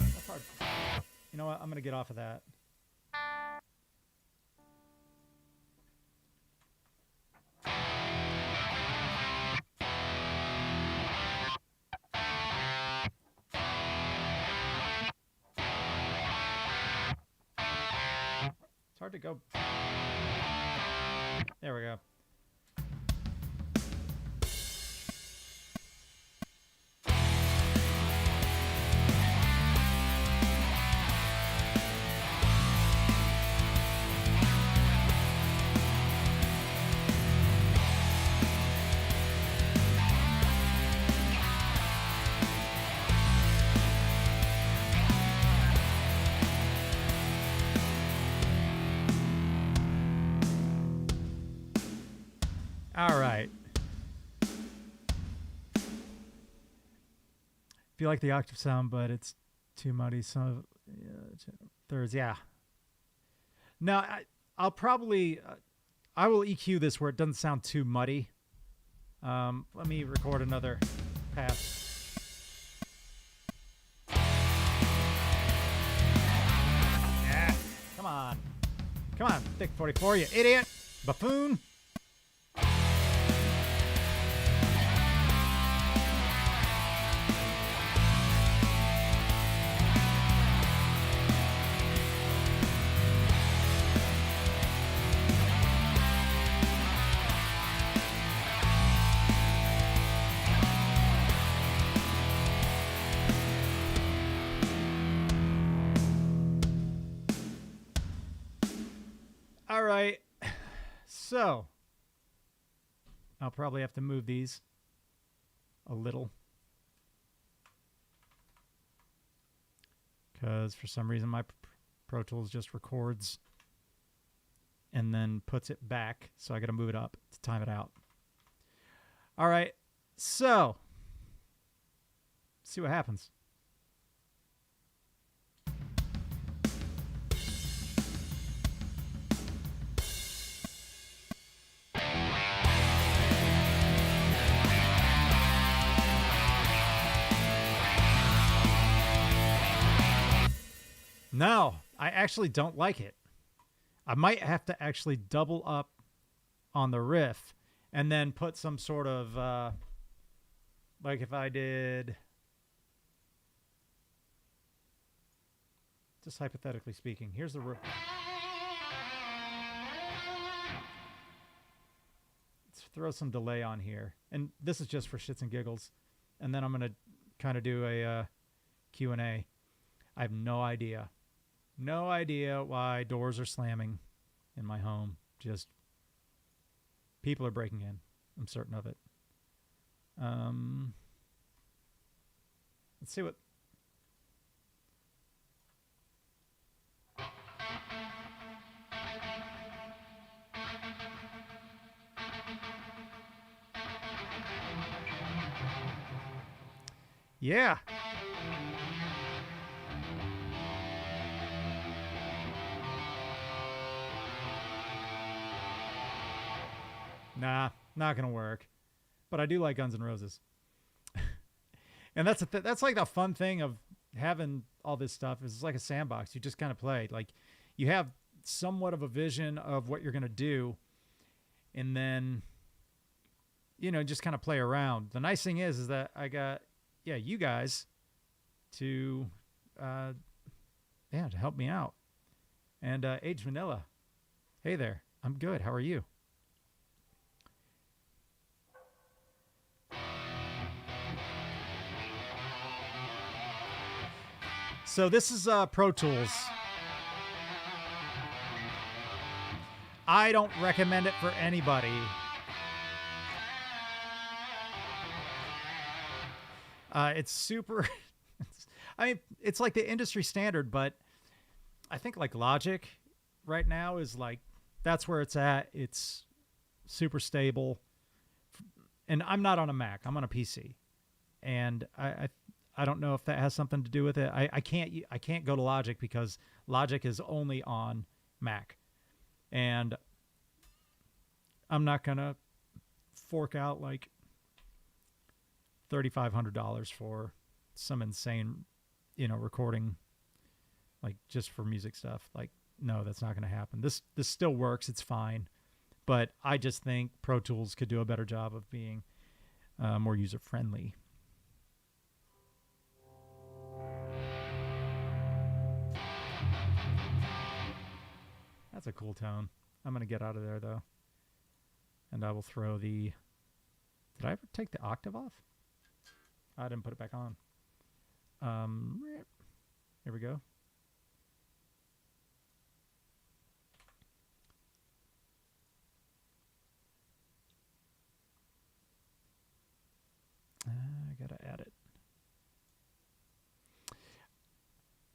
That's hard. You know what? I'm gonna get off of that. It's hard to go. There we go. All right. If you like the octave sound, but it's too muddy, some thirds, yeah. No, I'll probably, I will EQ this where it doesn't sound too muddy. Let me record another pass. Yeah, come on. Come on, Thick 44, you idiot, buffoon. All right, so I'll probably have to move these a little because for some reason my Pro Tools just records and then puts it back, so I got to move it up to time it out. All right, so see what happens. No, I actually don't like it. I might have to actually double up on the riff and then put some sort of, like if I did, just hypothetically speaking, here's the riff. It's throw some delay on here. And this is just for shits and giggles. And then I'm going to kind of do a Q&A. I have no idea. No idea why doors are slamming in my home. Just people are breaking in. I'm certain of it. Let's see what... Yeah. Nah, not gonna work. But I do like Guns N' Roses. And that's like the fun thing of having all this stuff is it's like a sandbox. You just kind of play. Like you have somewhat of a vision of what you're gonna do, and then just kind of play around. The nice thing is that I got you guys to to help me out. And Age Vanilla, hey there, I'm good. How are you? So this is Pro Tools. I don't recommend it for anybody. It's super... it's like the industry standard, but I think like Logic right now is like, that's where it's at. It's super stable. And I'm not on a Mac. I'm on a PC. And I don't know if that has something to do with it. I can't go to Logic because Logic is only on Mac. And I'm not going to fork out like $3,500 for some insane, recording, like just for music stuff. Like, no, that's not going to happen. This still works. It's fine. But I just think Pro Tools could do a better job of being more user-friendly. That's a cool tone. I'm going to get out of there, though. And I will throw the... Did I ever take the octave off? I didn't put it back on. Here we go. I gotta add it.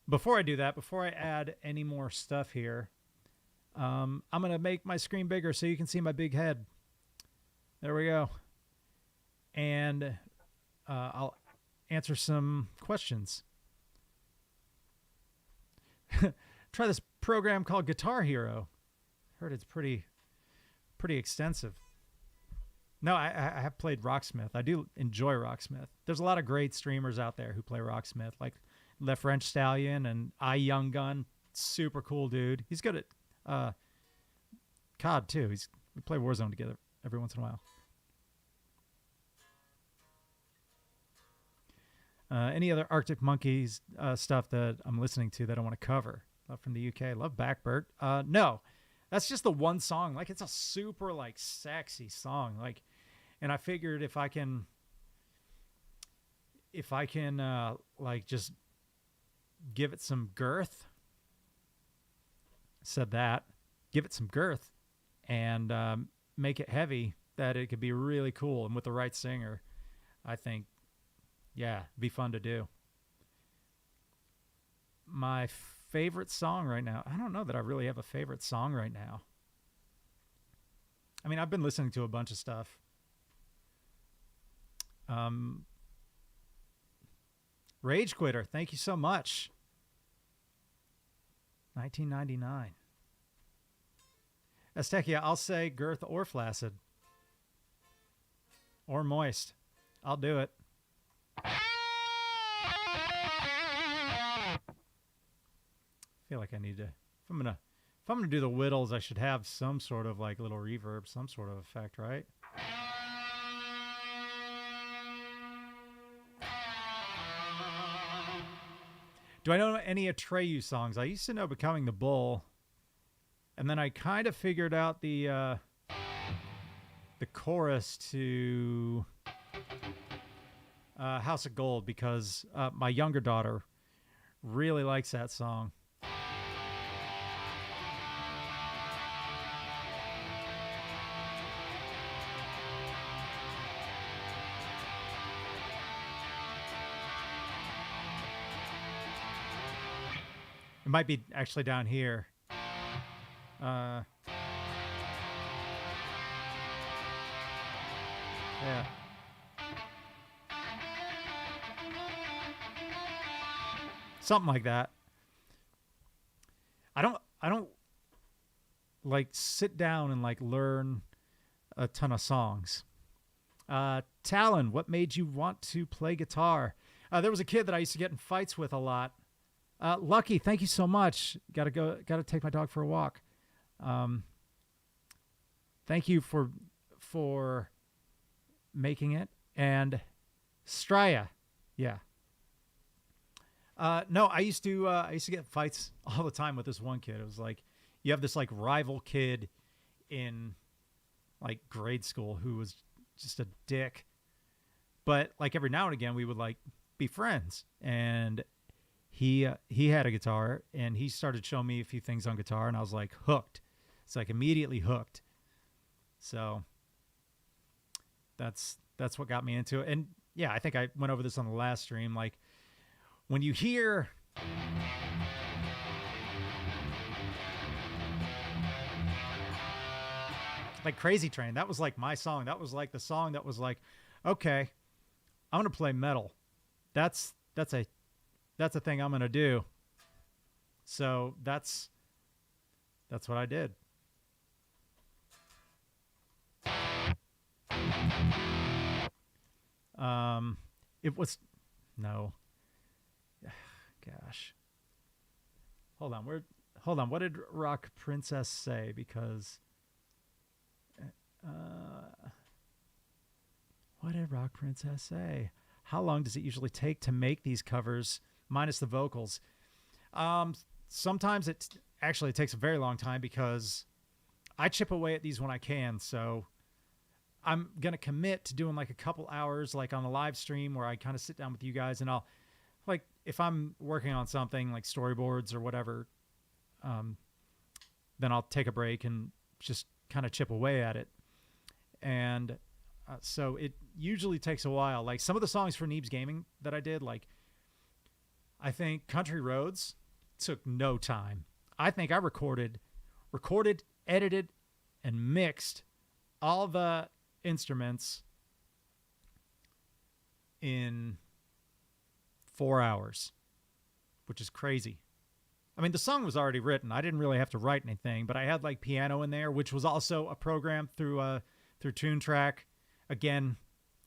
Before I do that, before I add any more stuff here, I'm gonna make my screen bigger so you can see my big head. There we go. And I'll answer some questions. Try this program called Guitar Hero. Heard it's pretty extensive. No, I have played Rocksmith. I do enjoy Rocksmith. There's a lot of great streamers out there who play Rocksmith, like Le French Stallion and Young Gun. Super cool dude. He's good at COD too. We play Warzone together every once in a while. Any other Arctic Monkeys stuff that I'm listening to that I want to cover? Love from the UK. Love Backbird. No, that's just the one song. Like it's a super like sexy song. Like, and I figured if I can like just give it some girth. Said that. Give it some girth and make it heavy. That it could be really cool. And with the right singer, I think. Yeah, be fun to do. My favorite song right now. I don't know that I really have a favorite song right now. I mean, I've been listening to a bunch of stuff. Rage Quitter, thank you so much. 1999. Aztecia, I'll say girth or flaccid. Or moist. I'll do it. I feel like I need to. If I'm gonna do the whittles, I should have some sort of like little reverb, some sort of effect, right? Do I know any Atreyu songs? I used to know Becoming the Bull, and then I kind of figured out the the chorus to House of Gold because my younger daughter really likes that song. It might be actually down here. Yeah. Something like that. I don't like sit down and like learn a ton of songs. Talon, what made you want to play guitar? There was a kid that I used to get in fights with a lot. Lucky, thank you so much. Gotta take my dog for a walk. Thank you for making it. And Straya, yeah. No, I used to get in fights all the time with this one kid. It was like you have this like rival kid in like grade school who was just a dick. But like every now and again we would like be friends, and he had a guitar and he started showing me a few things on guitar, and I was like hooked. It's like immediately hooked. So that's what got me into it. And yeah, I think I went over this on the last stream. Like when you hear like Crazy Train, that was like my song. That was like the song that was like, okay, I'm going to play metal. That's a thing I'm going to do. So that's what I did. It was no. Gosh. Hold on. What did Rock Princess say? Because what did Rock Princess say? How long does it usually take to make these covers minus the vocals? Sometimes it takes a very long time because I chip away at these when I can. So I'm going to commit to doing like a couple hours, like on a live stream where I kind of sit down with you guys, and I'll like, if I'm working on something like storyboards or whatever, then I'll take a break and just kind of chip away at it. And so it usually takes a while. Like some of the songs for Neebs Gaming that I did, like I think Country Roads took no time. I think I recorded, edited, and mixed all the instruments in 4 hours, which is crazy. I mean, the song was already written. I didn't really have to write anything, but I had like piano in there, which was also a program through TuneTrack. Again,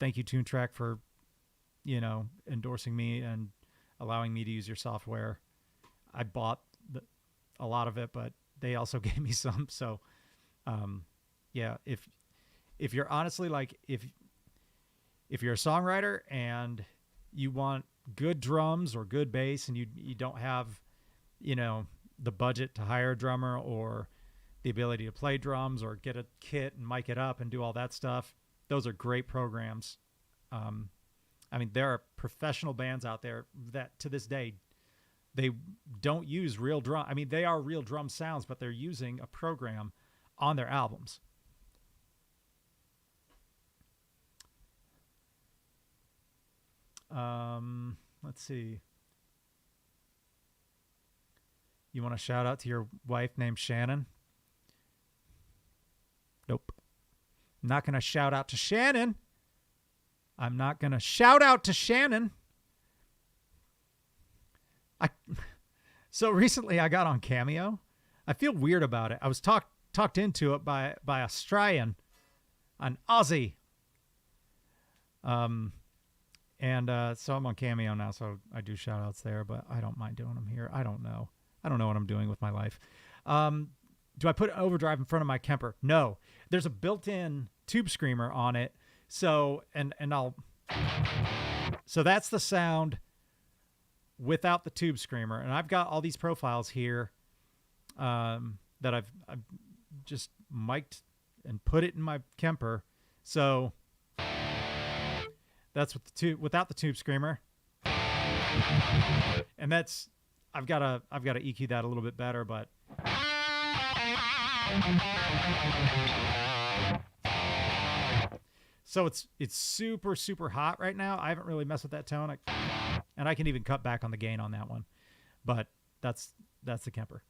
thank you TuneTrack for, endorsing me and allowing me to use your software. I bought a lot of it, but they also gave me some. So, yeah, if you're honestly like, if you're a songwriter and you want good drums or good bass and you don't have, the budget to hire a drummer or the ability to play drums or get a kit and mic it up and do all that stuff, those are great programs. I mean, there are professional bands out there that to this day, they don't use real drum. I mean, they are real drum sounds, but they're using a program on their albums. Let's see. You want to shout out to your wife named Shannon? Nope. I'm not going to shout out to Shannon. I'm not going to shout out to Shannon. So recently I got on Cameo. I feel weird about it. I was talked into it by Australian, an Aussie. So I'm on Cameo now, so I do shout outs there, but I don't mind doing them here. I don't know what I'm doing with my life. Do I put overdrive in front of my Kemper? No. There's a built-in tube screamer on it. So so that's the sound without the tube screamer. And I've got all these profiles here that I've just mic'd and put it in my Kemper. So that's with the tube, without the tube screamer. And that's I've got to EQ that a little bit better, but so it's super hot right now. I haven't really messed with that tone, and I can even cut back on the gain on that one. But that's the Kemper.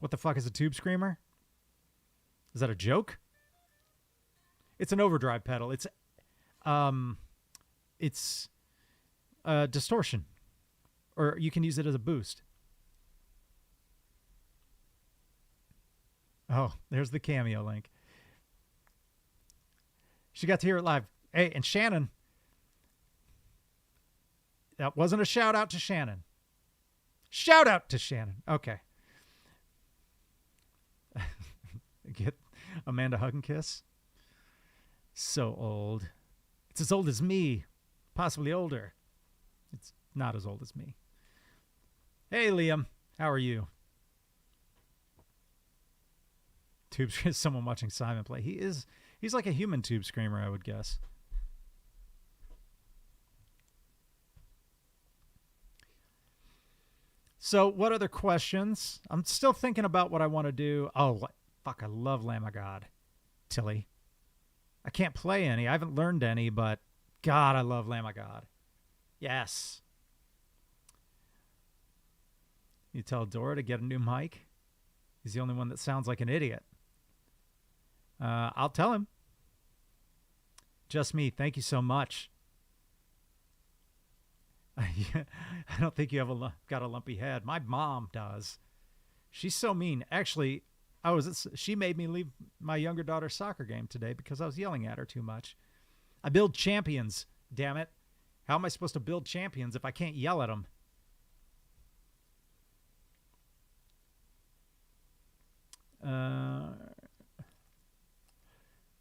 What the fuck is a tube screamer? Is that a joke? It's an overdrive pedal. It's distortion, or you can use it as a boost. Oh, there's the Cameo link. She got to hear it live. Hey, and Shannon. That wasn't a shout out to Shannon. Shout out to Shannon. Okay. Get Amanda hug and kiss. So old. It's as old as me. Possibly older. It's not as old as me. Hey, Liam. How are you? Tube is someone watching Simon play. He's like a human tube screamer, I would guess. So what other questions? I'm still thinking about what I want to do. Oh, fuck, I love Lamb of God. Tilly. I can't play any. I haven't learned any, but God, I love Lamb of God. Yes. You tell Dora to get a new mic. He's the only one that sounds like an idiot. I'll tell him. Just me. Thank you so much. I don't think you have got a lumpy head. My mom does. She's so mean. Actually, she made me leave my younger daughter's soccer game today because I was yelling at her too much. I build champions, damn it. How am I supposed to build champions if I can't yell at them?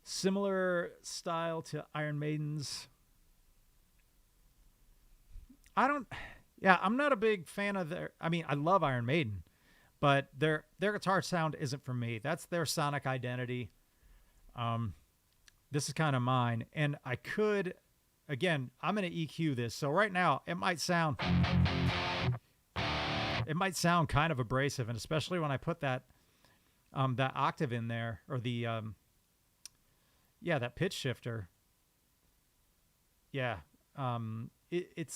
Similar style to Iron Maiden's. I'm not a big fan of their, I mean, I love Iron Maiden, but their guitar sound isn't for me. That's their sonic identity. This is kind of mine. And I could, again, I'm going to EQ this. So right now it might sound kind of abrasive. And especially when I put that octave in there, or the, that pitch shifter. Yeah. It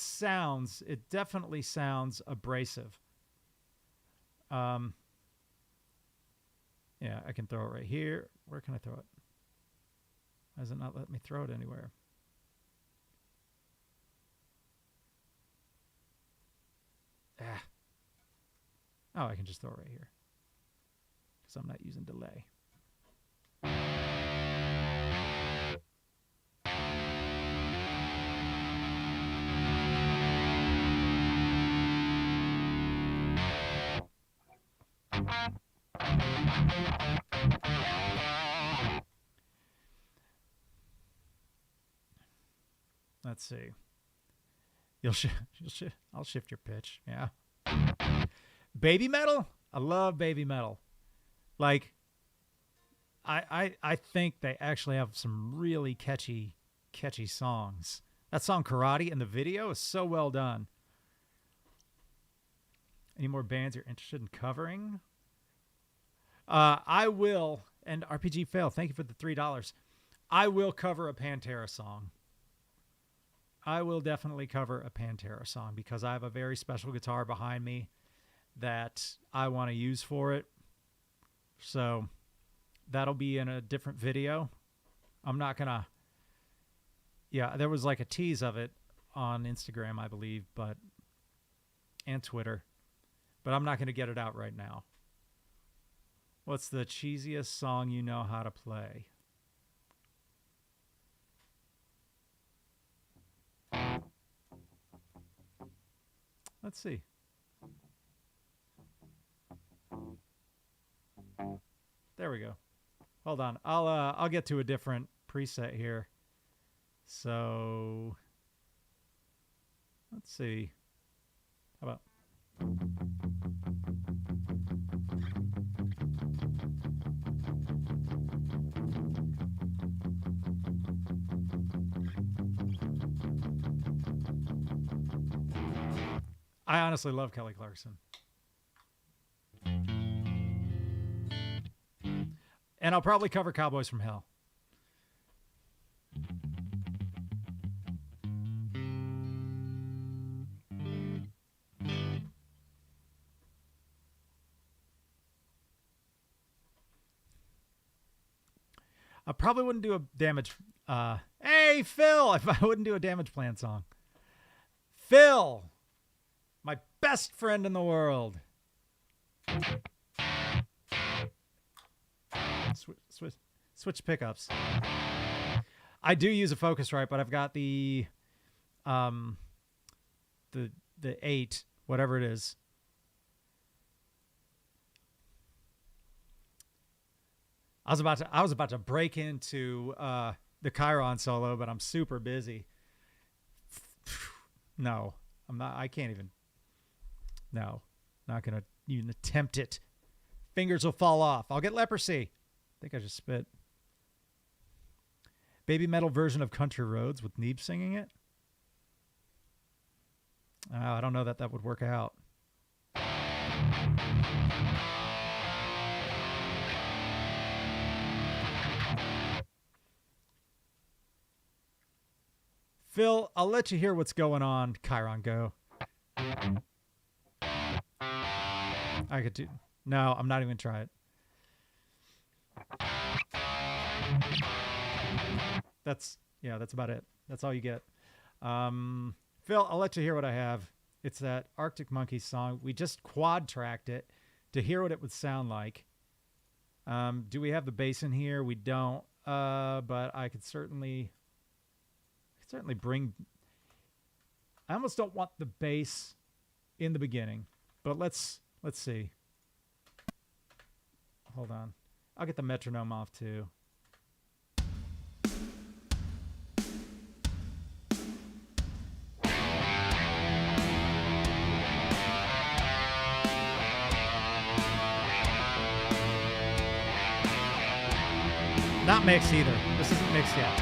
definitely sounds abrasive. Yeah, I can throw it right here. Where can I throw it? Why does it not let me throw it anywhere? Oh, I can just throw it right here. Because I'm not using delay. Let's see. I'll shift your pitch. Yeah. Baby metal? I love baby metal. Like, I think they actually have some really catchy songs. That song Karate in the video is so well done. Any more bands you're interested in covering? I will, and RPG Fail, thank you for the $3. I will cover a Pantera song. I will definitely cover a Pantera song because I have a very special guitar behind me that I want to use for it. So that'll be in a different video. I'm not going to... Yeah, there was like a tease of it on Instagram, I believe, and Twitter. But I'm not going to get it out right now. What's the cheesiest song you know how to play? Let's see. There we go. Hold on. I'll get to a different preset here. So let's see. How about I honestly love Kelly Clarkson. And I'll probably cover Cowboys from Hell. I probably wouldn't do a damage. Hey, Phil, if I wouldn't do a Damage Plan song. Phil, my best friend in the world. Switch pickups. I do use a Focusrite, but I've got the 8, whatever it is. I was about to break into the Chiron solo, but I'm super busy. No, I'm not. I can't even. No, not gonna even attempt it. Fingers will fall off. I'll get leprosy. I think I just spit. Baby metal version of Country Roads with Neeb singing it. I don't know that would work out. Phil, I'll let you hear what's going on. Chiron, go. I could do. No, I'm not even try it. That's about it. That's all you get. Phil, I'll let you hear what I have. It's that Arctic Monkeys song. We just quad tracked it to hear what it would sound like. Do we have the bass in here? We don't. But I could certainly bring. I almost don't want the bass in the beginning, but let's see. Hold on. I'll get the metronome off too. Not mixed either. This isn't mixed yet.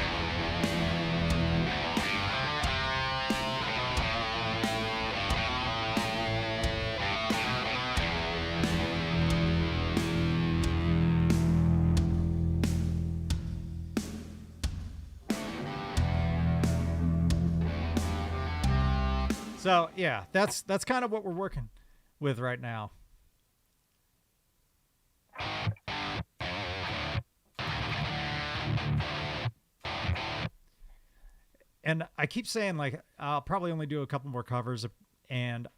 So yeah, that's kind of what we're working with right now. And I keep saying, like, I'll probably only do a couple more covers, and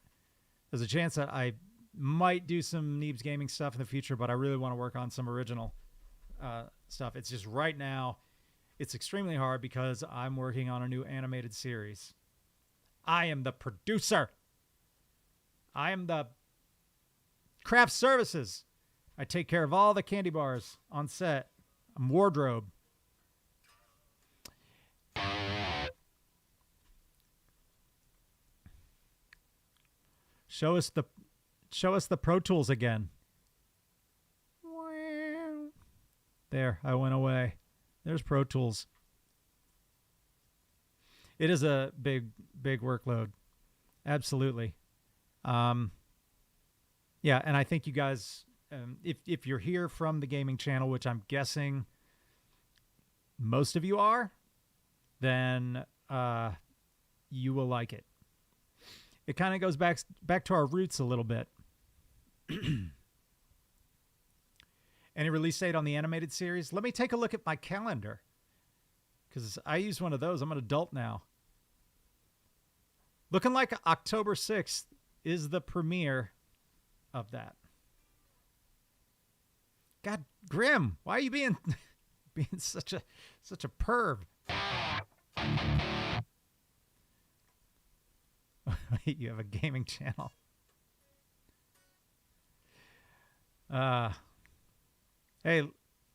there's a chance that I might do some Neebs Gaming stuff in the future, but I really want to work on some original stuff. It's just right now, it's extremely hard because I'm working on a new animated series. I am the producer. I am the craft services. I take care of all the candy bars on set. I'm wardrobe. Show us the Pro Tools again. There, I went away. There's Pro Tools. It is a big workload. Absolutely. Yeah, and I think you guys, if you're here from the gaming channel, which I'm guessing most of you are, then you will like it. It kind of goes back to our roots a little bit. Any release date on the animated series? Let me take a look at my calendar, because I use one of those. I'm an adult now. Looking like October 6th is the premiere of that. God, Grim, why are you being such a perv? You have a gaming channel. Hey,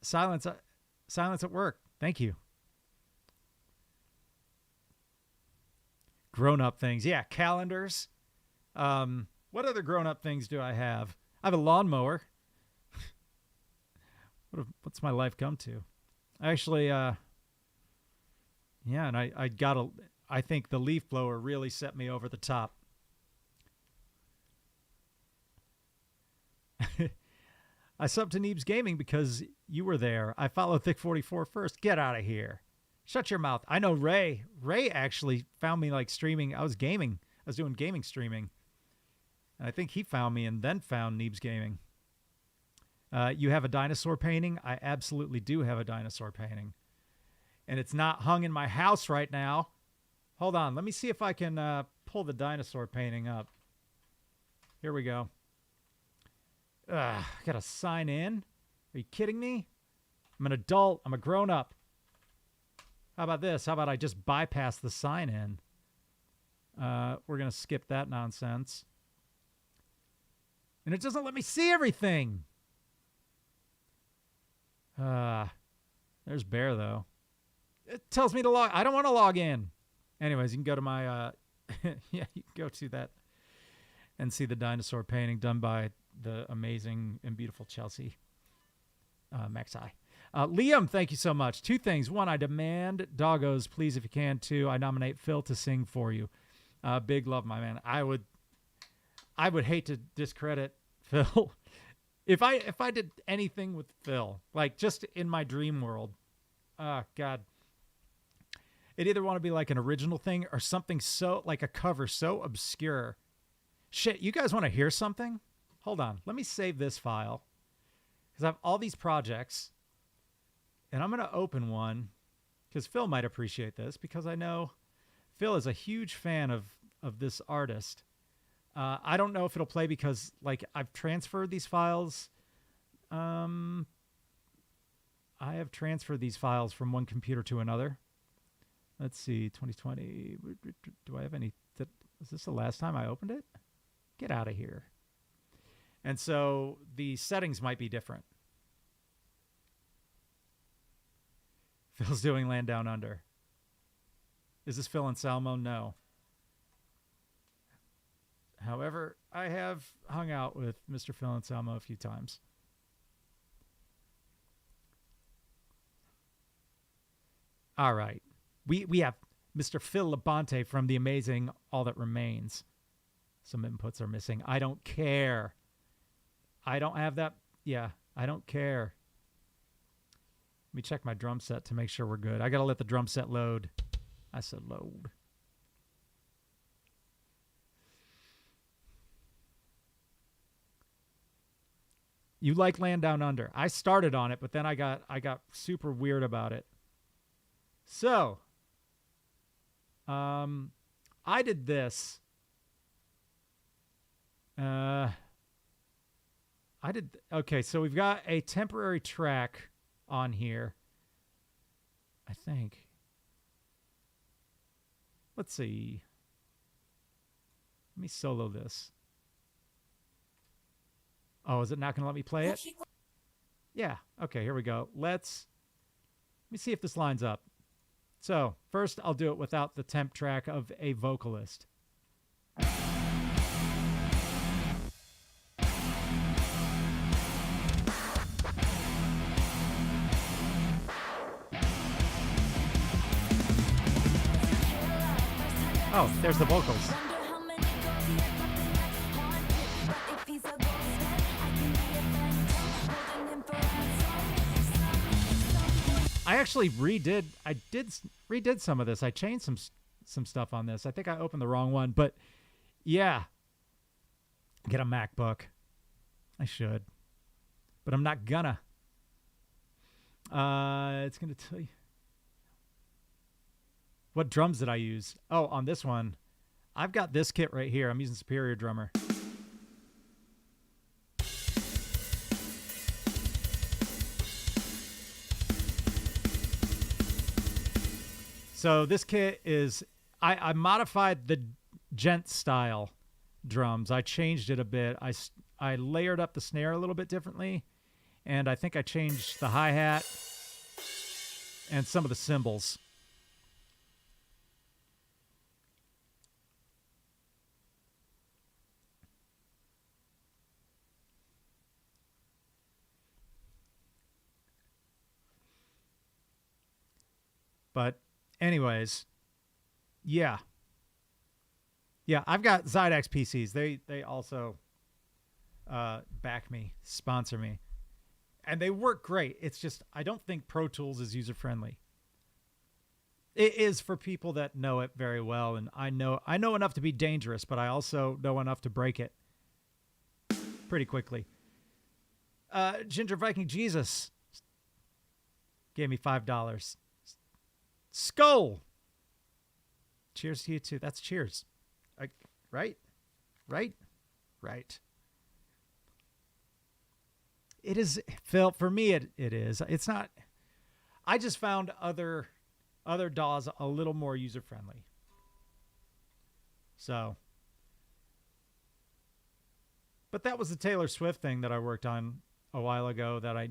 silence at work. Thank you. Grown-up things. Yeah, calendars. What other grown-up things do I have? I have a lawnmower. What's my life come to? Actually, yeah, and I think the leaf blower really set me over the top. I subbed to Neebs Gaming because you were there. I followed Thick44 first. Get out of here. Shut your mouth. I know Ray. Ray actually found me like streaming. I was gaming. I was doing gaming streaming. And I think he found me and then found Neebs Gaming. You have a dinosaur painting? I absolutely do have a dinosaur painting. And it's not hung in my house right now. Hold on. Let me see if I can pull the dinosaur painting up. Here we go. I gotta sign in. Are you kidding me? I'm an adult. I'm a grown-up. How about this? How about I just bypass the sign-in? We're going to skip that nonsense. And it doesn't let me see everything. There's Bear, though. It tells me to log. I don't want to log in. Anyways, you can go to my... yeah, you can go to that and see the dinosaur painting done by the amazing and beautiful Chelsea Maxi. Liam, thank you so much. Two things. One, I demand doggos, please, if you can. Two, I nominate Phil to sing for you. Big love, my man. I would hate to discredit Phil. If I did anything with Phil, like just in my dream world, God, it'd either want to be like an original thing or something so like a cover so obscure. Shit, you guys want to hear something? Hold on. Let me save this file because I have all these projects, and I'm going to open one because Phil might appreciate this because I know Phil is a huge fan of this artist. I don't know if it'll play because like I've transferred these files. I have transferred these files from one computer to another. Let's see, 2020. Do I have any? Is this the last time I opened it? Get out of here. And so the settings might be different. Phil's doing Land Down Under. Is this Phil Anselmo? No. However, I have hung out with Mr. Phil Anselmo a few times. All right. We have Mr. Phil Labonte from the amazing All That Remains. Some inputs are missing. I don't care. I don't have that. Yeah, I don't care. Let me check my drum set to make sure we're good. I got to let the drum set load. I said load. You like Land Down Under. I started on it, but then I got super weird about it. So, I did this. Okay, so we've got a temporary track on here, I think. Let's see. Let me solo this. Oh, is it not going to let me play it? Yeah. Okay, here we go. Let me see if this lines up. So, first I'll do it without the temp track of a vocalist. Oh, there's the vocals. I actually redid some of this. I changed some stuff on this. I think I opened the wrong one, but yeah. Get a MacBook. I should. But I'm not gonna. It's gonna tell you. What drums did I use? Oh, on this one, I've got this kit right here. I'm using Superior Drummer. So this kit is, I modified the gent style drums. I changed it a bit. I layered up the snare a little bit differently, and I think I changed the hi-hat and some of the cymbals. But anyways, yeah. Yeah, I've got Zydex PCs. They also back me, sponsor me. And they work great. It's just I don't think Pro Tools is user-friendly. It is for people that know it very well, and I know enough to be dangerous, but I also know enough to break it pretty quickly. Ginger Viking Jesus gave me $5. Skull. Cheers to you too. That's cheers. Right? It is, Phil, for me it is. It's not. I just found other DAWs a little more user friendly. So, but that was the Taylor Swift thing that I worked on a while ago that I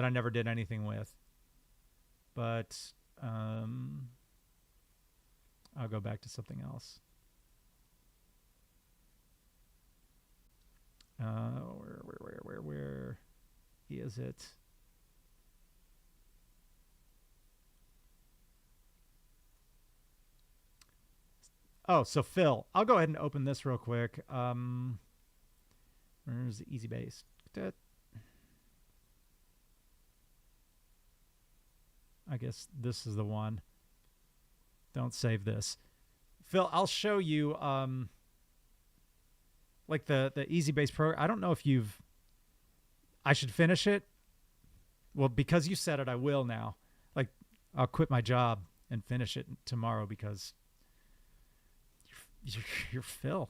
never did anything with. But I'll go back to something else. Where is it? Oh, so Phil, I'll go ahead and open this real quick. Where's the Easy Bass? I guess this is the one. Don't save this. Phil, I'll show you like the Easy Bass Pro. I don't know if I should finish it. Well, because you said it, I will now. Like, I'll quit my job and finish it tomorrow because you're Phil,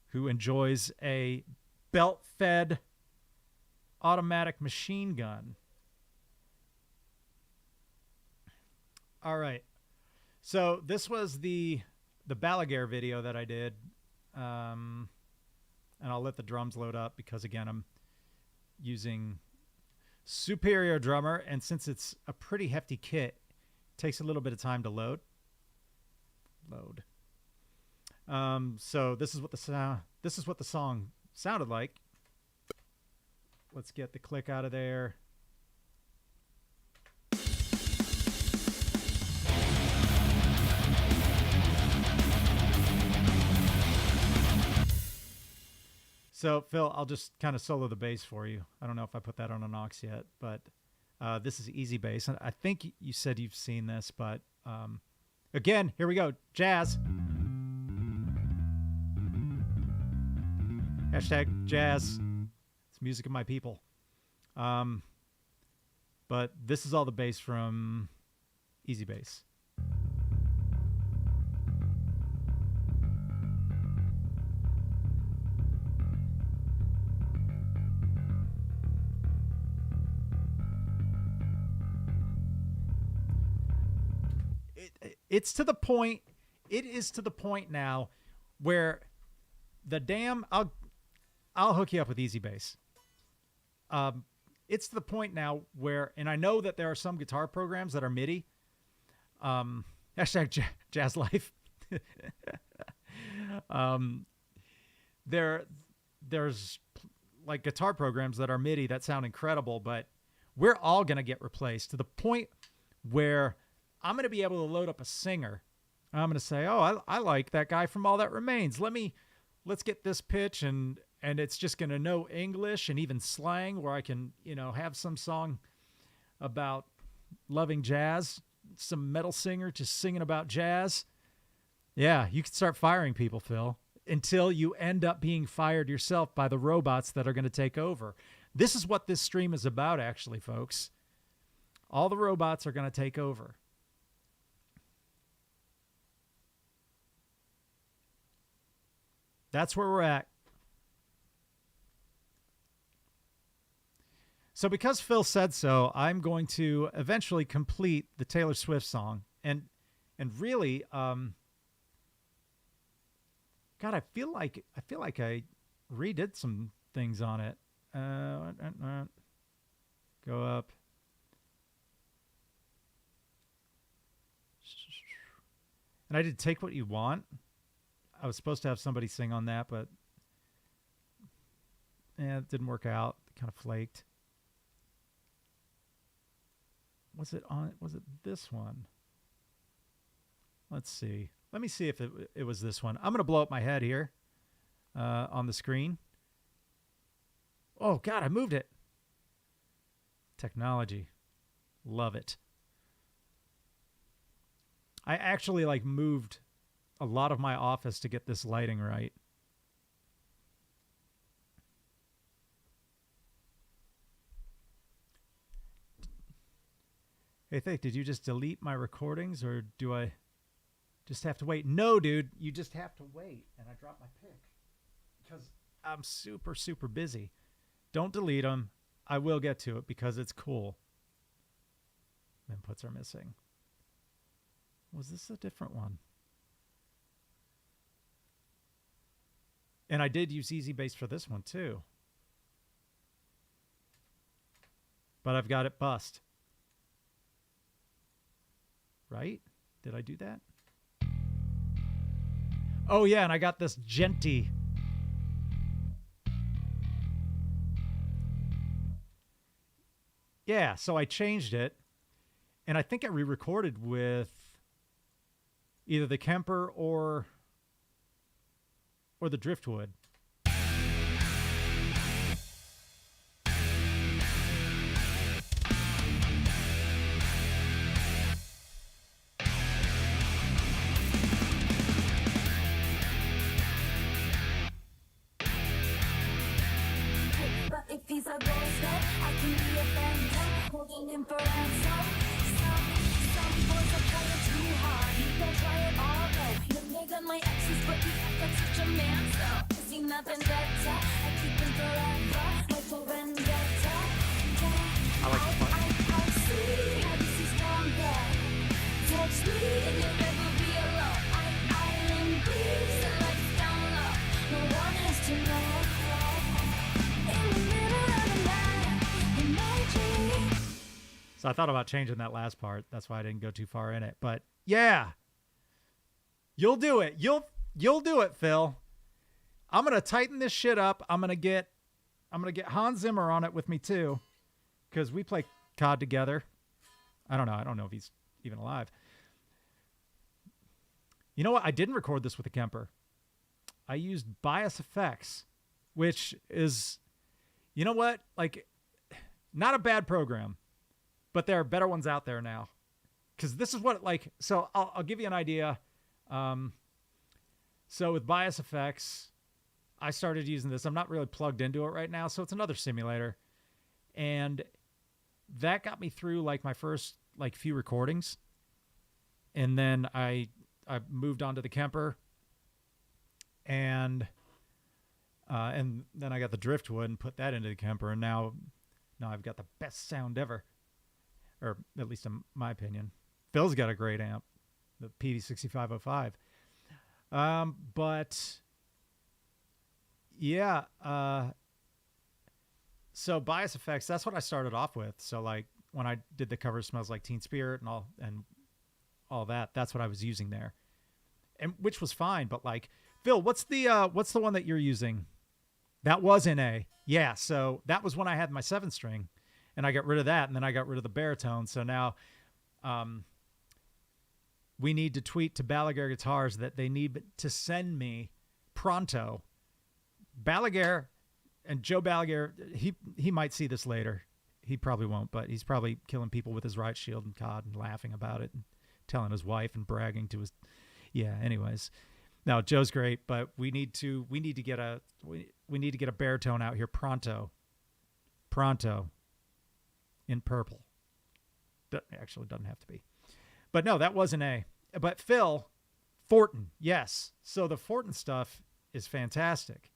who enjoys a belt-fed automatic machine gun. All right. So this was the Balaguer video that I did. And I'll let the drums load up because, again, I'm using Superior Drummer. And since it's a pretty hefty kit, it takes a little bit of time to load. So this is what the song sounded like. Let's get the click out of there. So, Phil, I'll just kind of solo the bass for you. I don't know if I put that on an aux yet, but this is Easy Bass. And I think you said you've seen this, but again, here we go. Jazz. Hashtag jazz. It's music of my people. But this is all the bass from Easy Bass. It is to the point now where the damn I'll hook you up with Easy Bass. It's to the point now where, and I know that there are some guitar programs that are MIDI. Hashtag Jazz Life. There's like guitar programs that are MIDI that sound incredible, but we're all going to get replaced to the point where I'm going to be able to load up a singer. I'm going to say, oh, I like that guy from All That Remains. Let's get this pitch, and it's just going to know English and even slang where I can, have some song about loving jazz, some metal singer just singing about jazz. Yeah, you can start firing people, Phil, until you end up being fired yourself by the robots that are going to take over. This is what this stream is about, actually, folks. All the robots are going to take over. That's where we're at. So because Phil said so, I'm going to eventually complete the Taylor Swift song. And really, God, I feel like I redid some things on it. Go up. And I did Take What You Want. I was supposed to have somebody sing on that, but it didn't work out. It kind of flaked. Was it this one? Let's see. Let me see if it was this one. I'm going to blow up my head here. on the screen. Oh, God, I moved it. Technology. Love it. I actually like moved a lot of my office to get this lighting right. Hey, Thick, did you just delete my recordings or do I just have to wait? No, dude, you just have to wait. And I dropped my pick because I'm super, super busy. Don't delete them. I will get to it because it's cool. Inputs are missing. Was this a different one? And I did use EasyBase for this one too. But I've got it bust. Right? Did I do that? Oh yeah, and I got this Genty. Yeah, so I changed it. And I think I re-recorded with either the Kemper or the Driftwood. But if he's a ghost, I can be a phantom, holding him for ransom. Some boys are trying too hard. They'll try it all though. You're bigger than my exes, but you act like such a man. So is he nothing better? I keep him forever, like for vendetta. I see how this is stronger. Touch me and you'll never be alone. Island breeze, the lights down low. No one has to know. So I thought about changing that last part. That's why I didn't go too far in it. But yeah, you'll do it. You'll do it, Phil. I'm gonna tighten this shit up. I'm gonna get Hans Zimmer on it with me too, because we play COD together. I don't know if he's even alive. You know what? I didn't record this with a Kemper. I used Bias Effects, which is, you know what? Like, not a bad program. But there are better ones out there now. Because this is what, like, so I'll give you an idea. So with Bias Effects, I started using this. I'm not really plugged into it right now, so it's another simulator. And that got me through, like, my first, like, few recordings. And then I moved on to the Kemper. And then I got the Driftwood and put that into the Kemper. And now I've got the best sound ever. Or at least in my opinion. Phil's got a great amp, the PD6505. But yeah, so Bias Effects, that's what I started off with. So like when I did the cover Smells Like Teen Spirit and all that, that's what I was using there. And which was fine, but like Phil, what's the one that you're using? That was in A. Yeah, so that was when I had my 7-string. And I got rid of that, and then I got rid of the baritone. So now we need to tweet to Balaguer Guitars that they need to send me pronto. Balaguer and Joe Balaguer, he might see this later. He probably won't, but he's probably killing people with his right shield and COD and laughing about it and telling his wife and bragging to his... Yeah, anyways. No, Joe's great, but we need to get a baritone out here pronto. Pronto. In purple. Actually, doesn't have to be. But no, that was an A. But Phil, Fortin, yes. So the Fortin stuff is fantastic.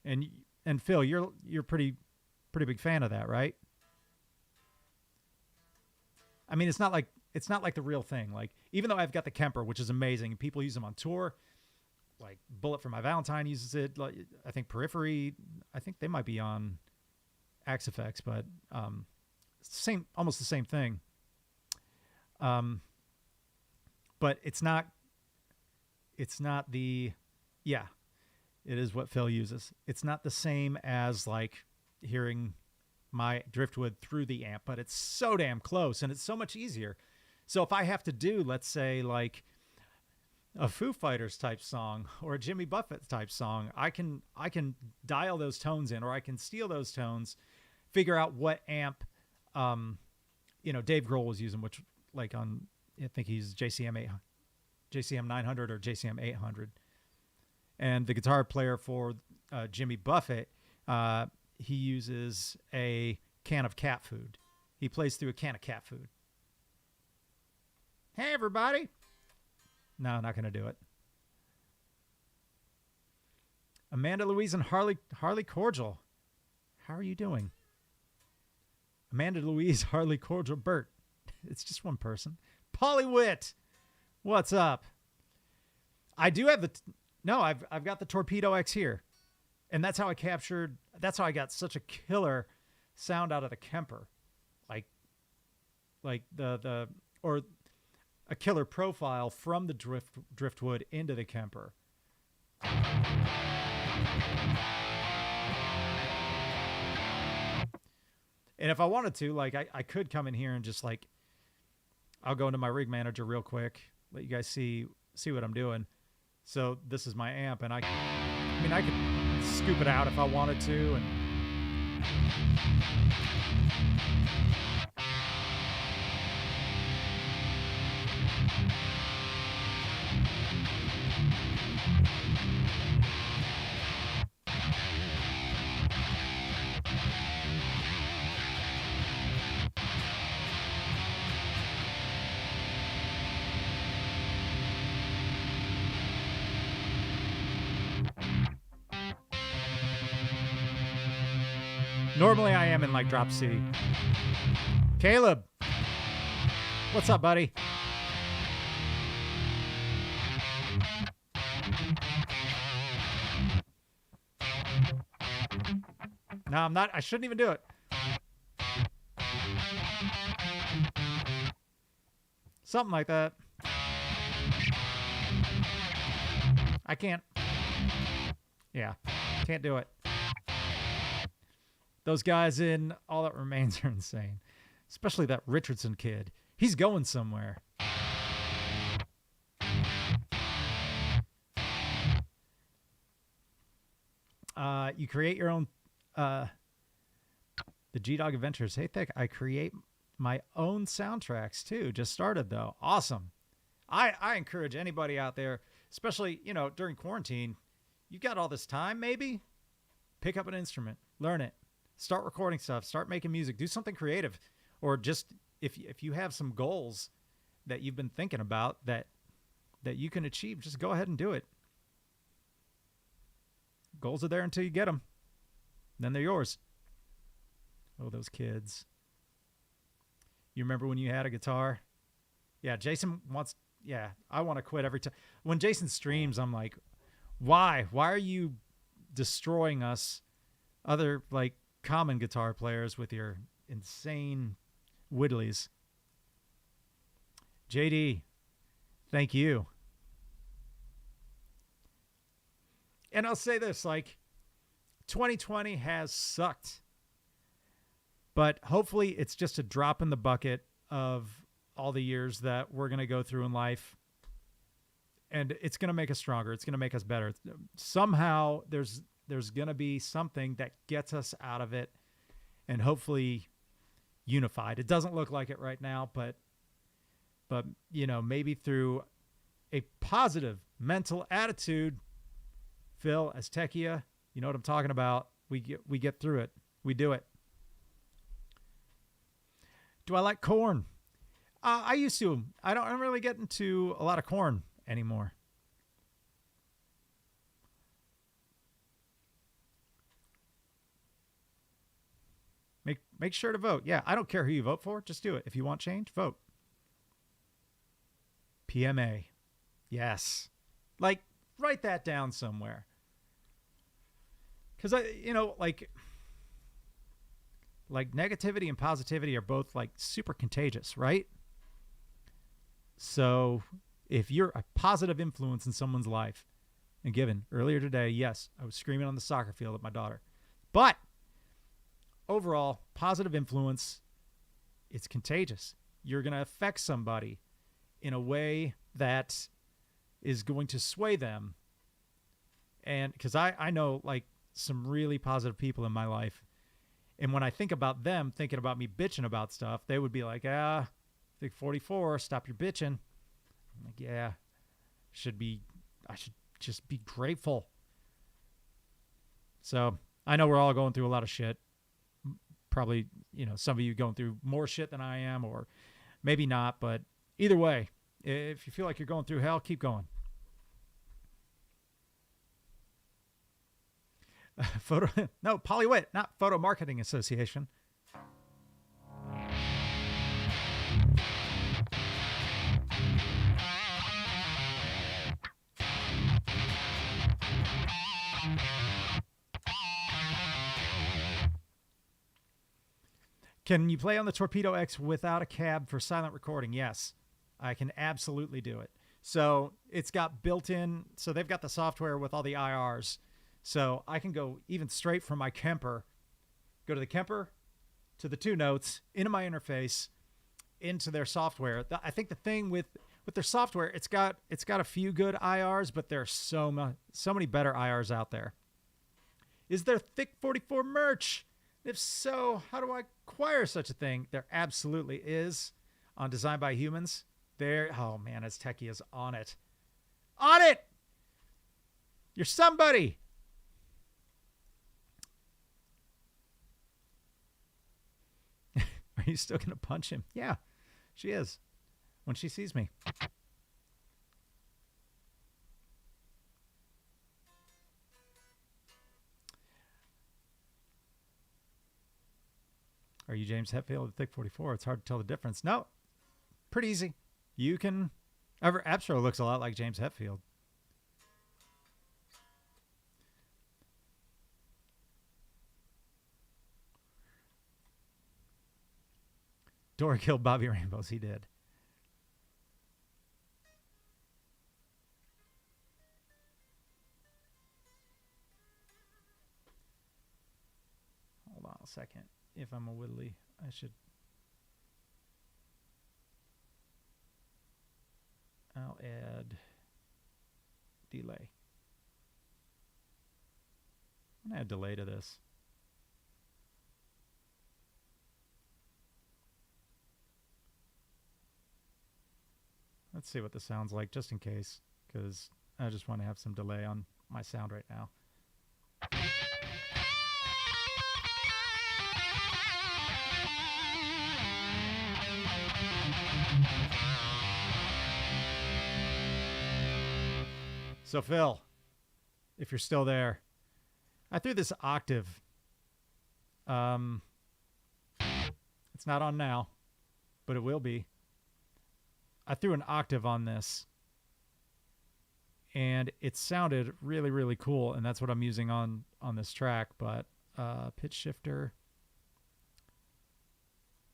And Phil, you're pretty big fan of that, right? I mean, it's not like the real thing. Like, even though I've got the Kemper, which is amazing, and people use them on tour. Like Bullet for My Valentine uses it. Like, I think Periphery, I think they might be on Axe Effects, but almost the same thing. But it's not the, yeah, it is what Phil uses. It's not the same as like hearing my Driftwood through the amp, but it's so damn close and it's so much easier. So if I have to do, let's say like, a Foo Fighters type song or a Jimmy Buffett type song, I can dial those tones in, or I can steal those tones, figure out what amp Dave Grohl was using, which like on, I think he's JCM 900 or JCM 800. And the guitar player for Jimmy Buffett, he uses a can of cat food. He plays through a can of cat food. Hey, everybody. No, not going to do it. Amanda Louise and Harley Cordial. How are you doing? Amanda Louise, Harley Cordial, Bert. It's just one person. Polly Witt. What's up? I do have I've got the Torpedo X here. And that's how I got such a killer sound out of the Kemper. Like or a killer profile from the driftwood into the Kemper. And if I wanted to, like, I could come in here and just like, I'll go into my rig manager real quick, let you guys see what I'm doing. So this is my amp, and I could scoop it out if I wanted to, and normally I am in like drop C. Caleb, what's up, buddy? No, I'm not. I shouldn't even do it. Something like that. I can't. Yeah, can't do it. Those guys in All That Remains are insane. Especially that Richardson kid. He's going somewhere. You create your own... the G-Dog Adventures. Hey, Thick, I create my own soundtracks, too. Just started, though. Awesome. I encourage anybody out there, especially, during quarantine, you've got all this time, maybe? Pick up an instrument. Learn it. Start recording stuff. Start making music. Do something creative. Or just, if you have some goals that you've been thinking about that you can achieve, just go ahead and do it. Goals are there until you get them. Then they're yours. Oh, those kids. You remember when you had a guitar? Yeah, Jason wants... Yeah, I want to quit every time. When Jason streams, I'm like, why? Why are you destroying us, other, like, common guitar players with your insane whittlies? JD, thank you. And I'll say this, like, 2020 has sucked. But hopefully it's just a drop in the bucket of all the years that we're going to go through in life. And it's going to make us stronger. It's going to make us better. Somehow there's going to be something that gets us out of it and hopefully unified. It doesn't look like it right now, but maybe through a positive mental attitude, Phil, Aztecia, you know what I'm talking about. We get through it. We do it. Do I like Korn? I used to. I don't really get into a lot of Korn anymore. Make sure to vote. Yeah, I don't care who you vote for. Just do it. If you want change, vote. PMA. Yes. Like, write that down somewhere. Because, like negativity and positivity are both like super contagious, right? So if you're a positive influence in someone's life, and given earlier today, yes, I was screaming on the soccer field at my daughter, but overall positive influence, it's contagious. You're going to affect somebody in a way that is going to sway them. And because I know like some really positive people in my life. And when I think about them thinking about me bitching about stuff, they would be like, Thick 44, stop your bitching. I'm like, yeah, I should just be grateful. So I know we're all going through a lot of shit. Probably, some of you going through more shit than I am, or maybe not. But either way, if you feel like you're going through hell, keep going. Polywit, not Photo Marketing Association. Can you play on the Torpedo X without a cab for silent recording? Yes, I can absolutely do it. So it's got built-in, so they've got the software with all the IRs. So I can go even straight from my Kemper, go to the Kemper, to the 2 notes, into my interface, into their software. I think the thing with their software, it's got a few good IRs, but there's so many better IRs out there. Is there Thick 44 merch? If so, how do I acquire such a thing? There absolutely is on Design by Humans. Oh man, as techie is on it. On it! You're somebody! Are you still going to punch him? Yeah, she is. When she sees me. Are you James Hetfield at Thick 44? It's hard to tell the difference. No, pretty easy. You can... Abstro looks a lot like James Hetfield. Dora killed Bobby Rainbows. He did. Hold on a second. If I'm a Whittly, I should... I'll add delay. I'm going to add delay to this. Let's see what this sounds like, just in case, because I just want to have some delay on my sound right now. So Phil, if you're still there, I threw this octave. It's not on now, but it will be. I threw an octave on this, and it sounded really, really cool, and that's what I'm using on this track. But pitch shifter,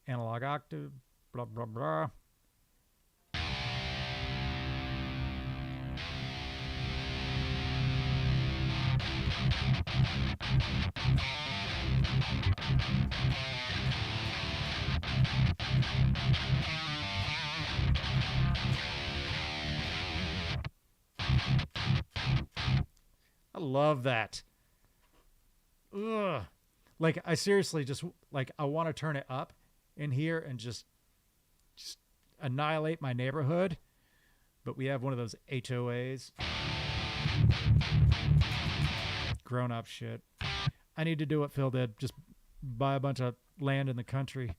analog octave, blah, blah, blah. I love that. Ugh. Like, I seriously just, like, I want to turn it up in here and just annihilate my neighborhood. But we have one of those HOAs. Grown up shit. I need to do what Phil did. Just buy a bunch of land in the country.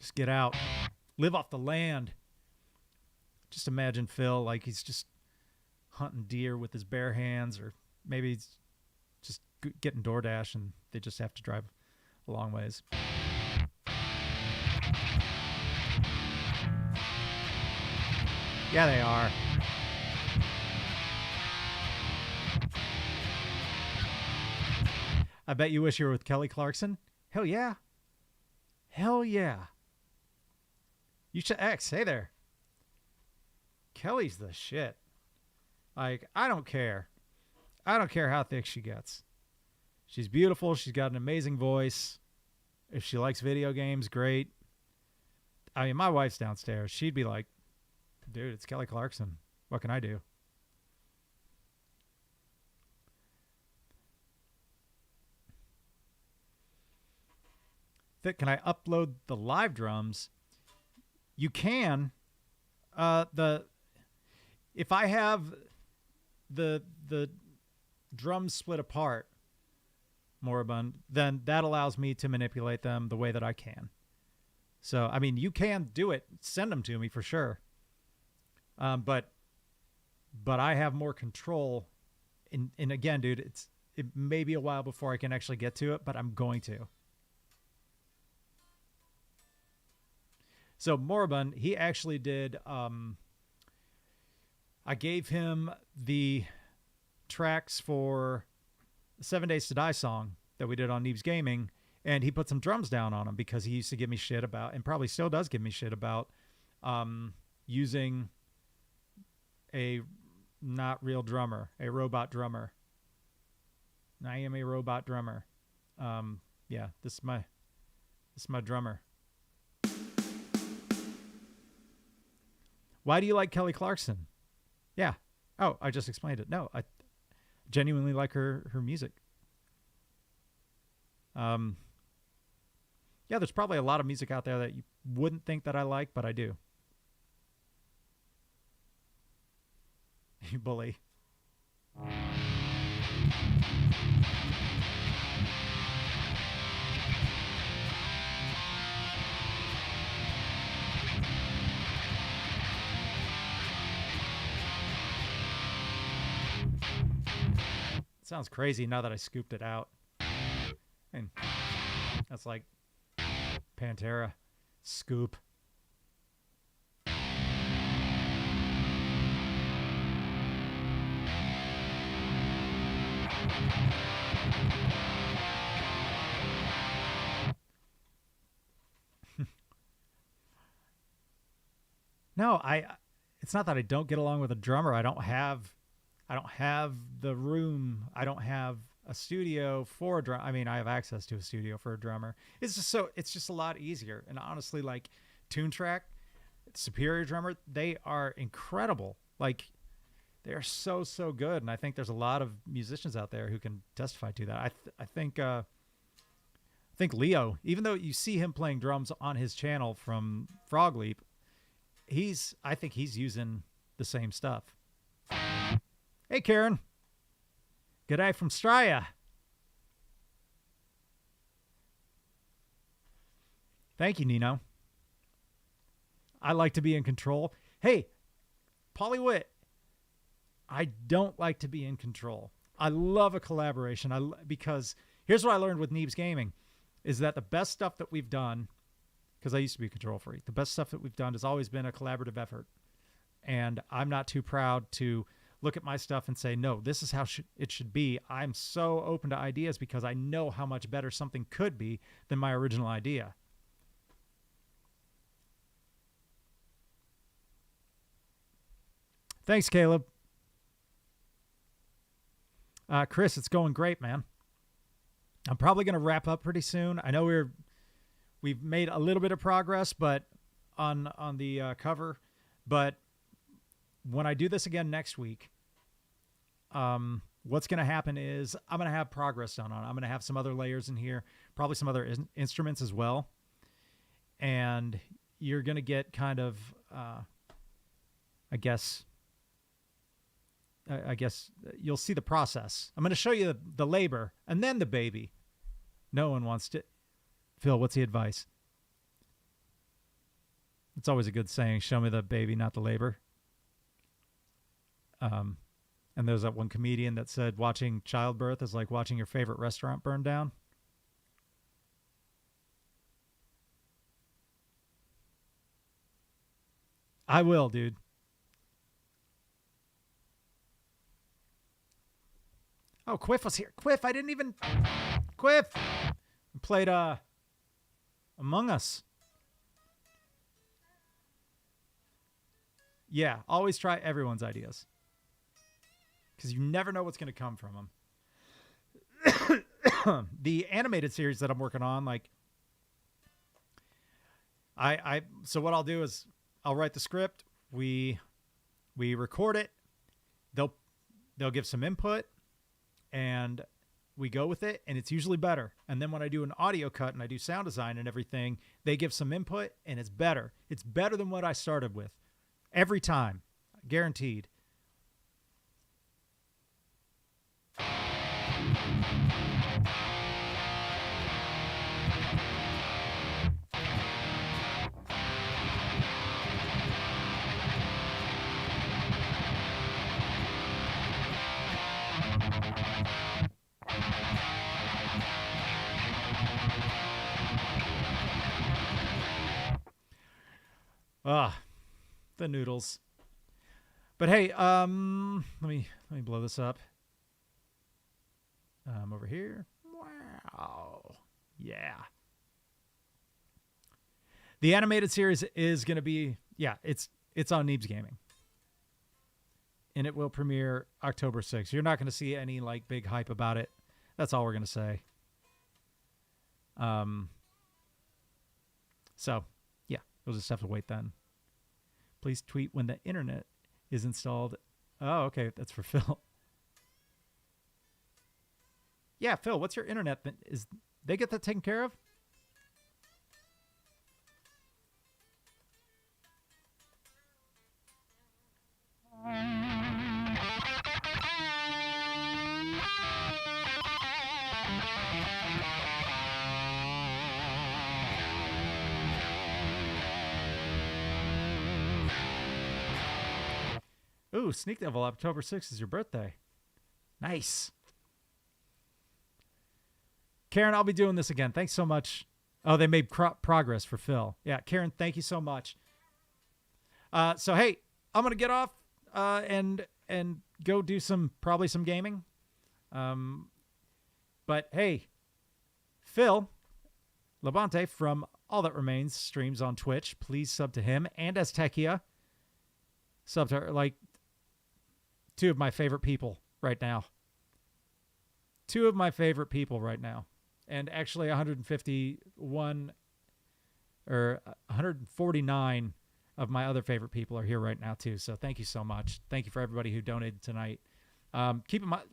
Just get out. Live off the land. Just imagine Phil like he's just hunting deer with his bare hands, or maybe he's just getting DoorDash and they just have to drive a long ways. Yeah, they are. I bet you wish you were with Kelly Clarkson. Hell yeah. Hell yeah. You should X. Hey there. Kelly's the shit. Like, I don't care. I don't care how thick she gets. She's beautiful. She's got an amazing voice. If she likes video games, great. I mean, my wife's downstairs. She'd be like, Dude, it's Kelly Clarkson. What can I do? Can I upload the live drums? You can. If I have the drums split apart, Moribund, then that allows me to manipulate them the way that I can. So, I mean, you can do it. Send them to me for sure. But I have more control. And again, dude, it may be a while before I can actually get to it, but I'm going to. So Moribund, he actually did. I gave him the tracks for the 7 Days to Die song that we did on Neebs Gaming, and he put some drums down on them because he used to give me shit about, and probably still does give me shit about, using a not real drummer, a robot drummer. I am a robot drummer. Yeah, this is my drummer. Why do you like Kelly Clarkson? Yeah. Oh, I just explained it. No, I genuinely like her music. Yeah, there's probably a lot of music out there that you wouldn't think that I like, but I do. You bully. Sounds crazy now that I scooped it out. And that's like Pantera. Scoop. No, it's not that I don't get along with a drummer. I don't have the room. I don't have a studio for a drum. I mean, I have access to a studio for a drummer. It's just a lot easier. And honestly, like Toontrack, Superior Drummer, they are incredible. Like they are so good. And I think there's a lot of musicians out there who can testify to that. I think Leo, even though you see him playing drums on his channel from Frog Leap, I think he's using the same stuff. Hey, Karen. Good eye from Straya. Thank you, Nino. I like to be in control. Hey, Pollywitt. I don't like to be in control. I love a collaboration. Because here's what I learned with Neebs Gaming is that the best stuff that we've done, because I used to be a control freak, the best stuff that we've done has always been a collaborative effort. And I'm not too proud to look at my stuff and say, no, this is how it should be. I'm so open to ideas because I know how much better something could be than my original idea. Thanks, Caleb. Chris, it's going great, man. I'm probably going to wrap up pretty soon. I know we've made a little bit of progress, but on the cover, but when I do this again next week, what's going to happen is I'm going to have progress done on it. I'm going to have some other layers in here, probably some other instruments as well. And you're going to get kind of, I guess you'll see the process. I'm going to show you the labor and then the baby. No one wants to. Phil, what's the advice? It's always a good saying, show me the baby, not the labor. And there's that one comedian that said watching childbirth is like watching your favorite restaurant burn down. I will, dude. Oh, Quiff was here. Quiff, I didn't even... Quiff! We played Among Us. Yeah, always try everyone's ideas. Because you never know what's going to come from them. The animated series that I'm working on, like... So what I'll do is I'll write the script, we record it. They'll give some input, and we go with it, and it's usually better. And then when I do an audio cut and I do sound design and everything, they give some input, and it's better. It's better than what I started with every time, guaranteed. Ah, the noodles. But hey, let me blow this up. Over here. Wow. Yeah. The animated series is going to be, it's on Neebs Gaming. And it will premiere October 6th. You're not going to see any like big hype about it. That's all we're going to say. So, yeah, we'll just have to wait then. Please tweet when the internet is installed. Oh, okay, that's for Phil. Yeah, Phil, what's your internet? Is they get that taken care of? Ooh, Sneak Devil, October 6th is your birthday. Nice. Karen, I'll be doing this again. Thanks so much. Oh, they made progress for Phil. Yeah, Karen, thank you so much. So, hey, I'm going to get off and go do probably some gaming. But, hey, Phil Labonte from All That Remains streams on Twitch. Please sub to him and Aztecia. Sub to her, like, two of my favorite people right now. Two of my favorite people right now. And actually 151 or 149 of my other favorite people are here right now too. So thank you so much. Thank you for everybody who donated tonight. Keep in mind,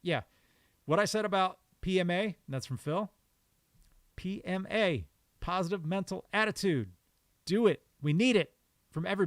what I said about PMA, and that's from Phil. PMA, positive mental attitude. Do it. We need it from everybody.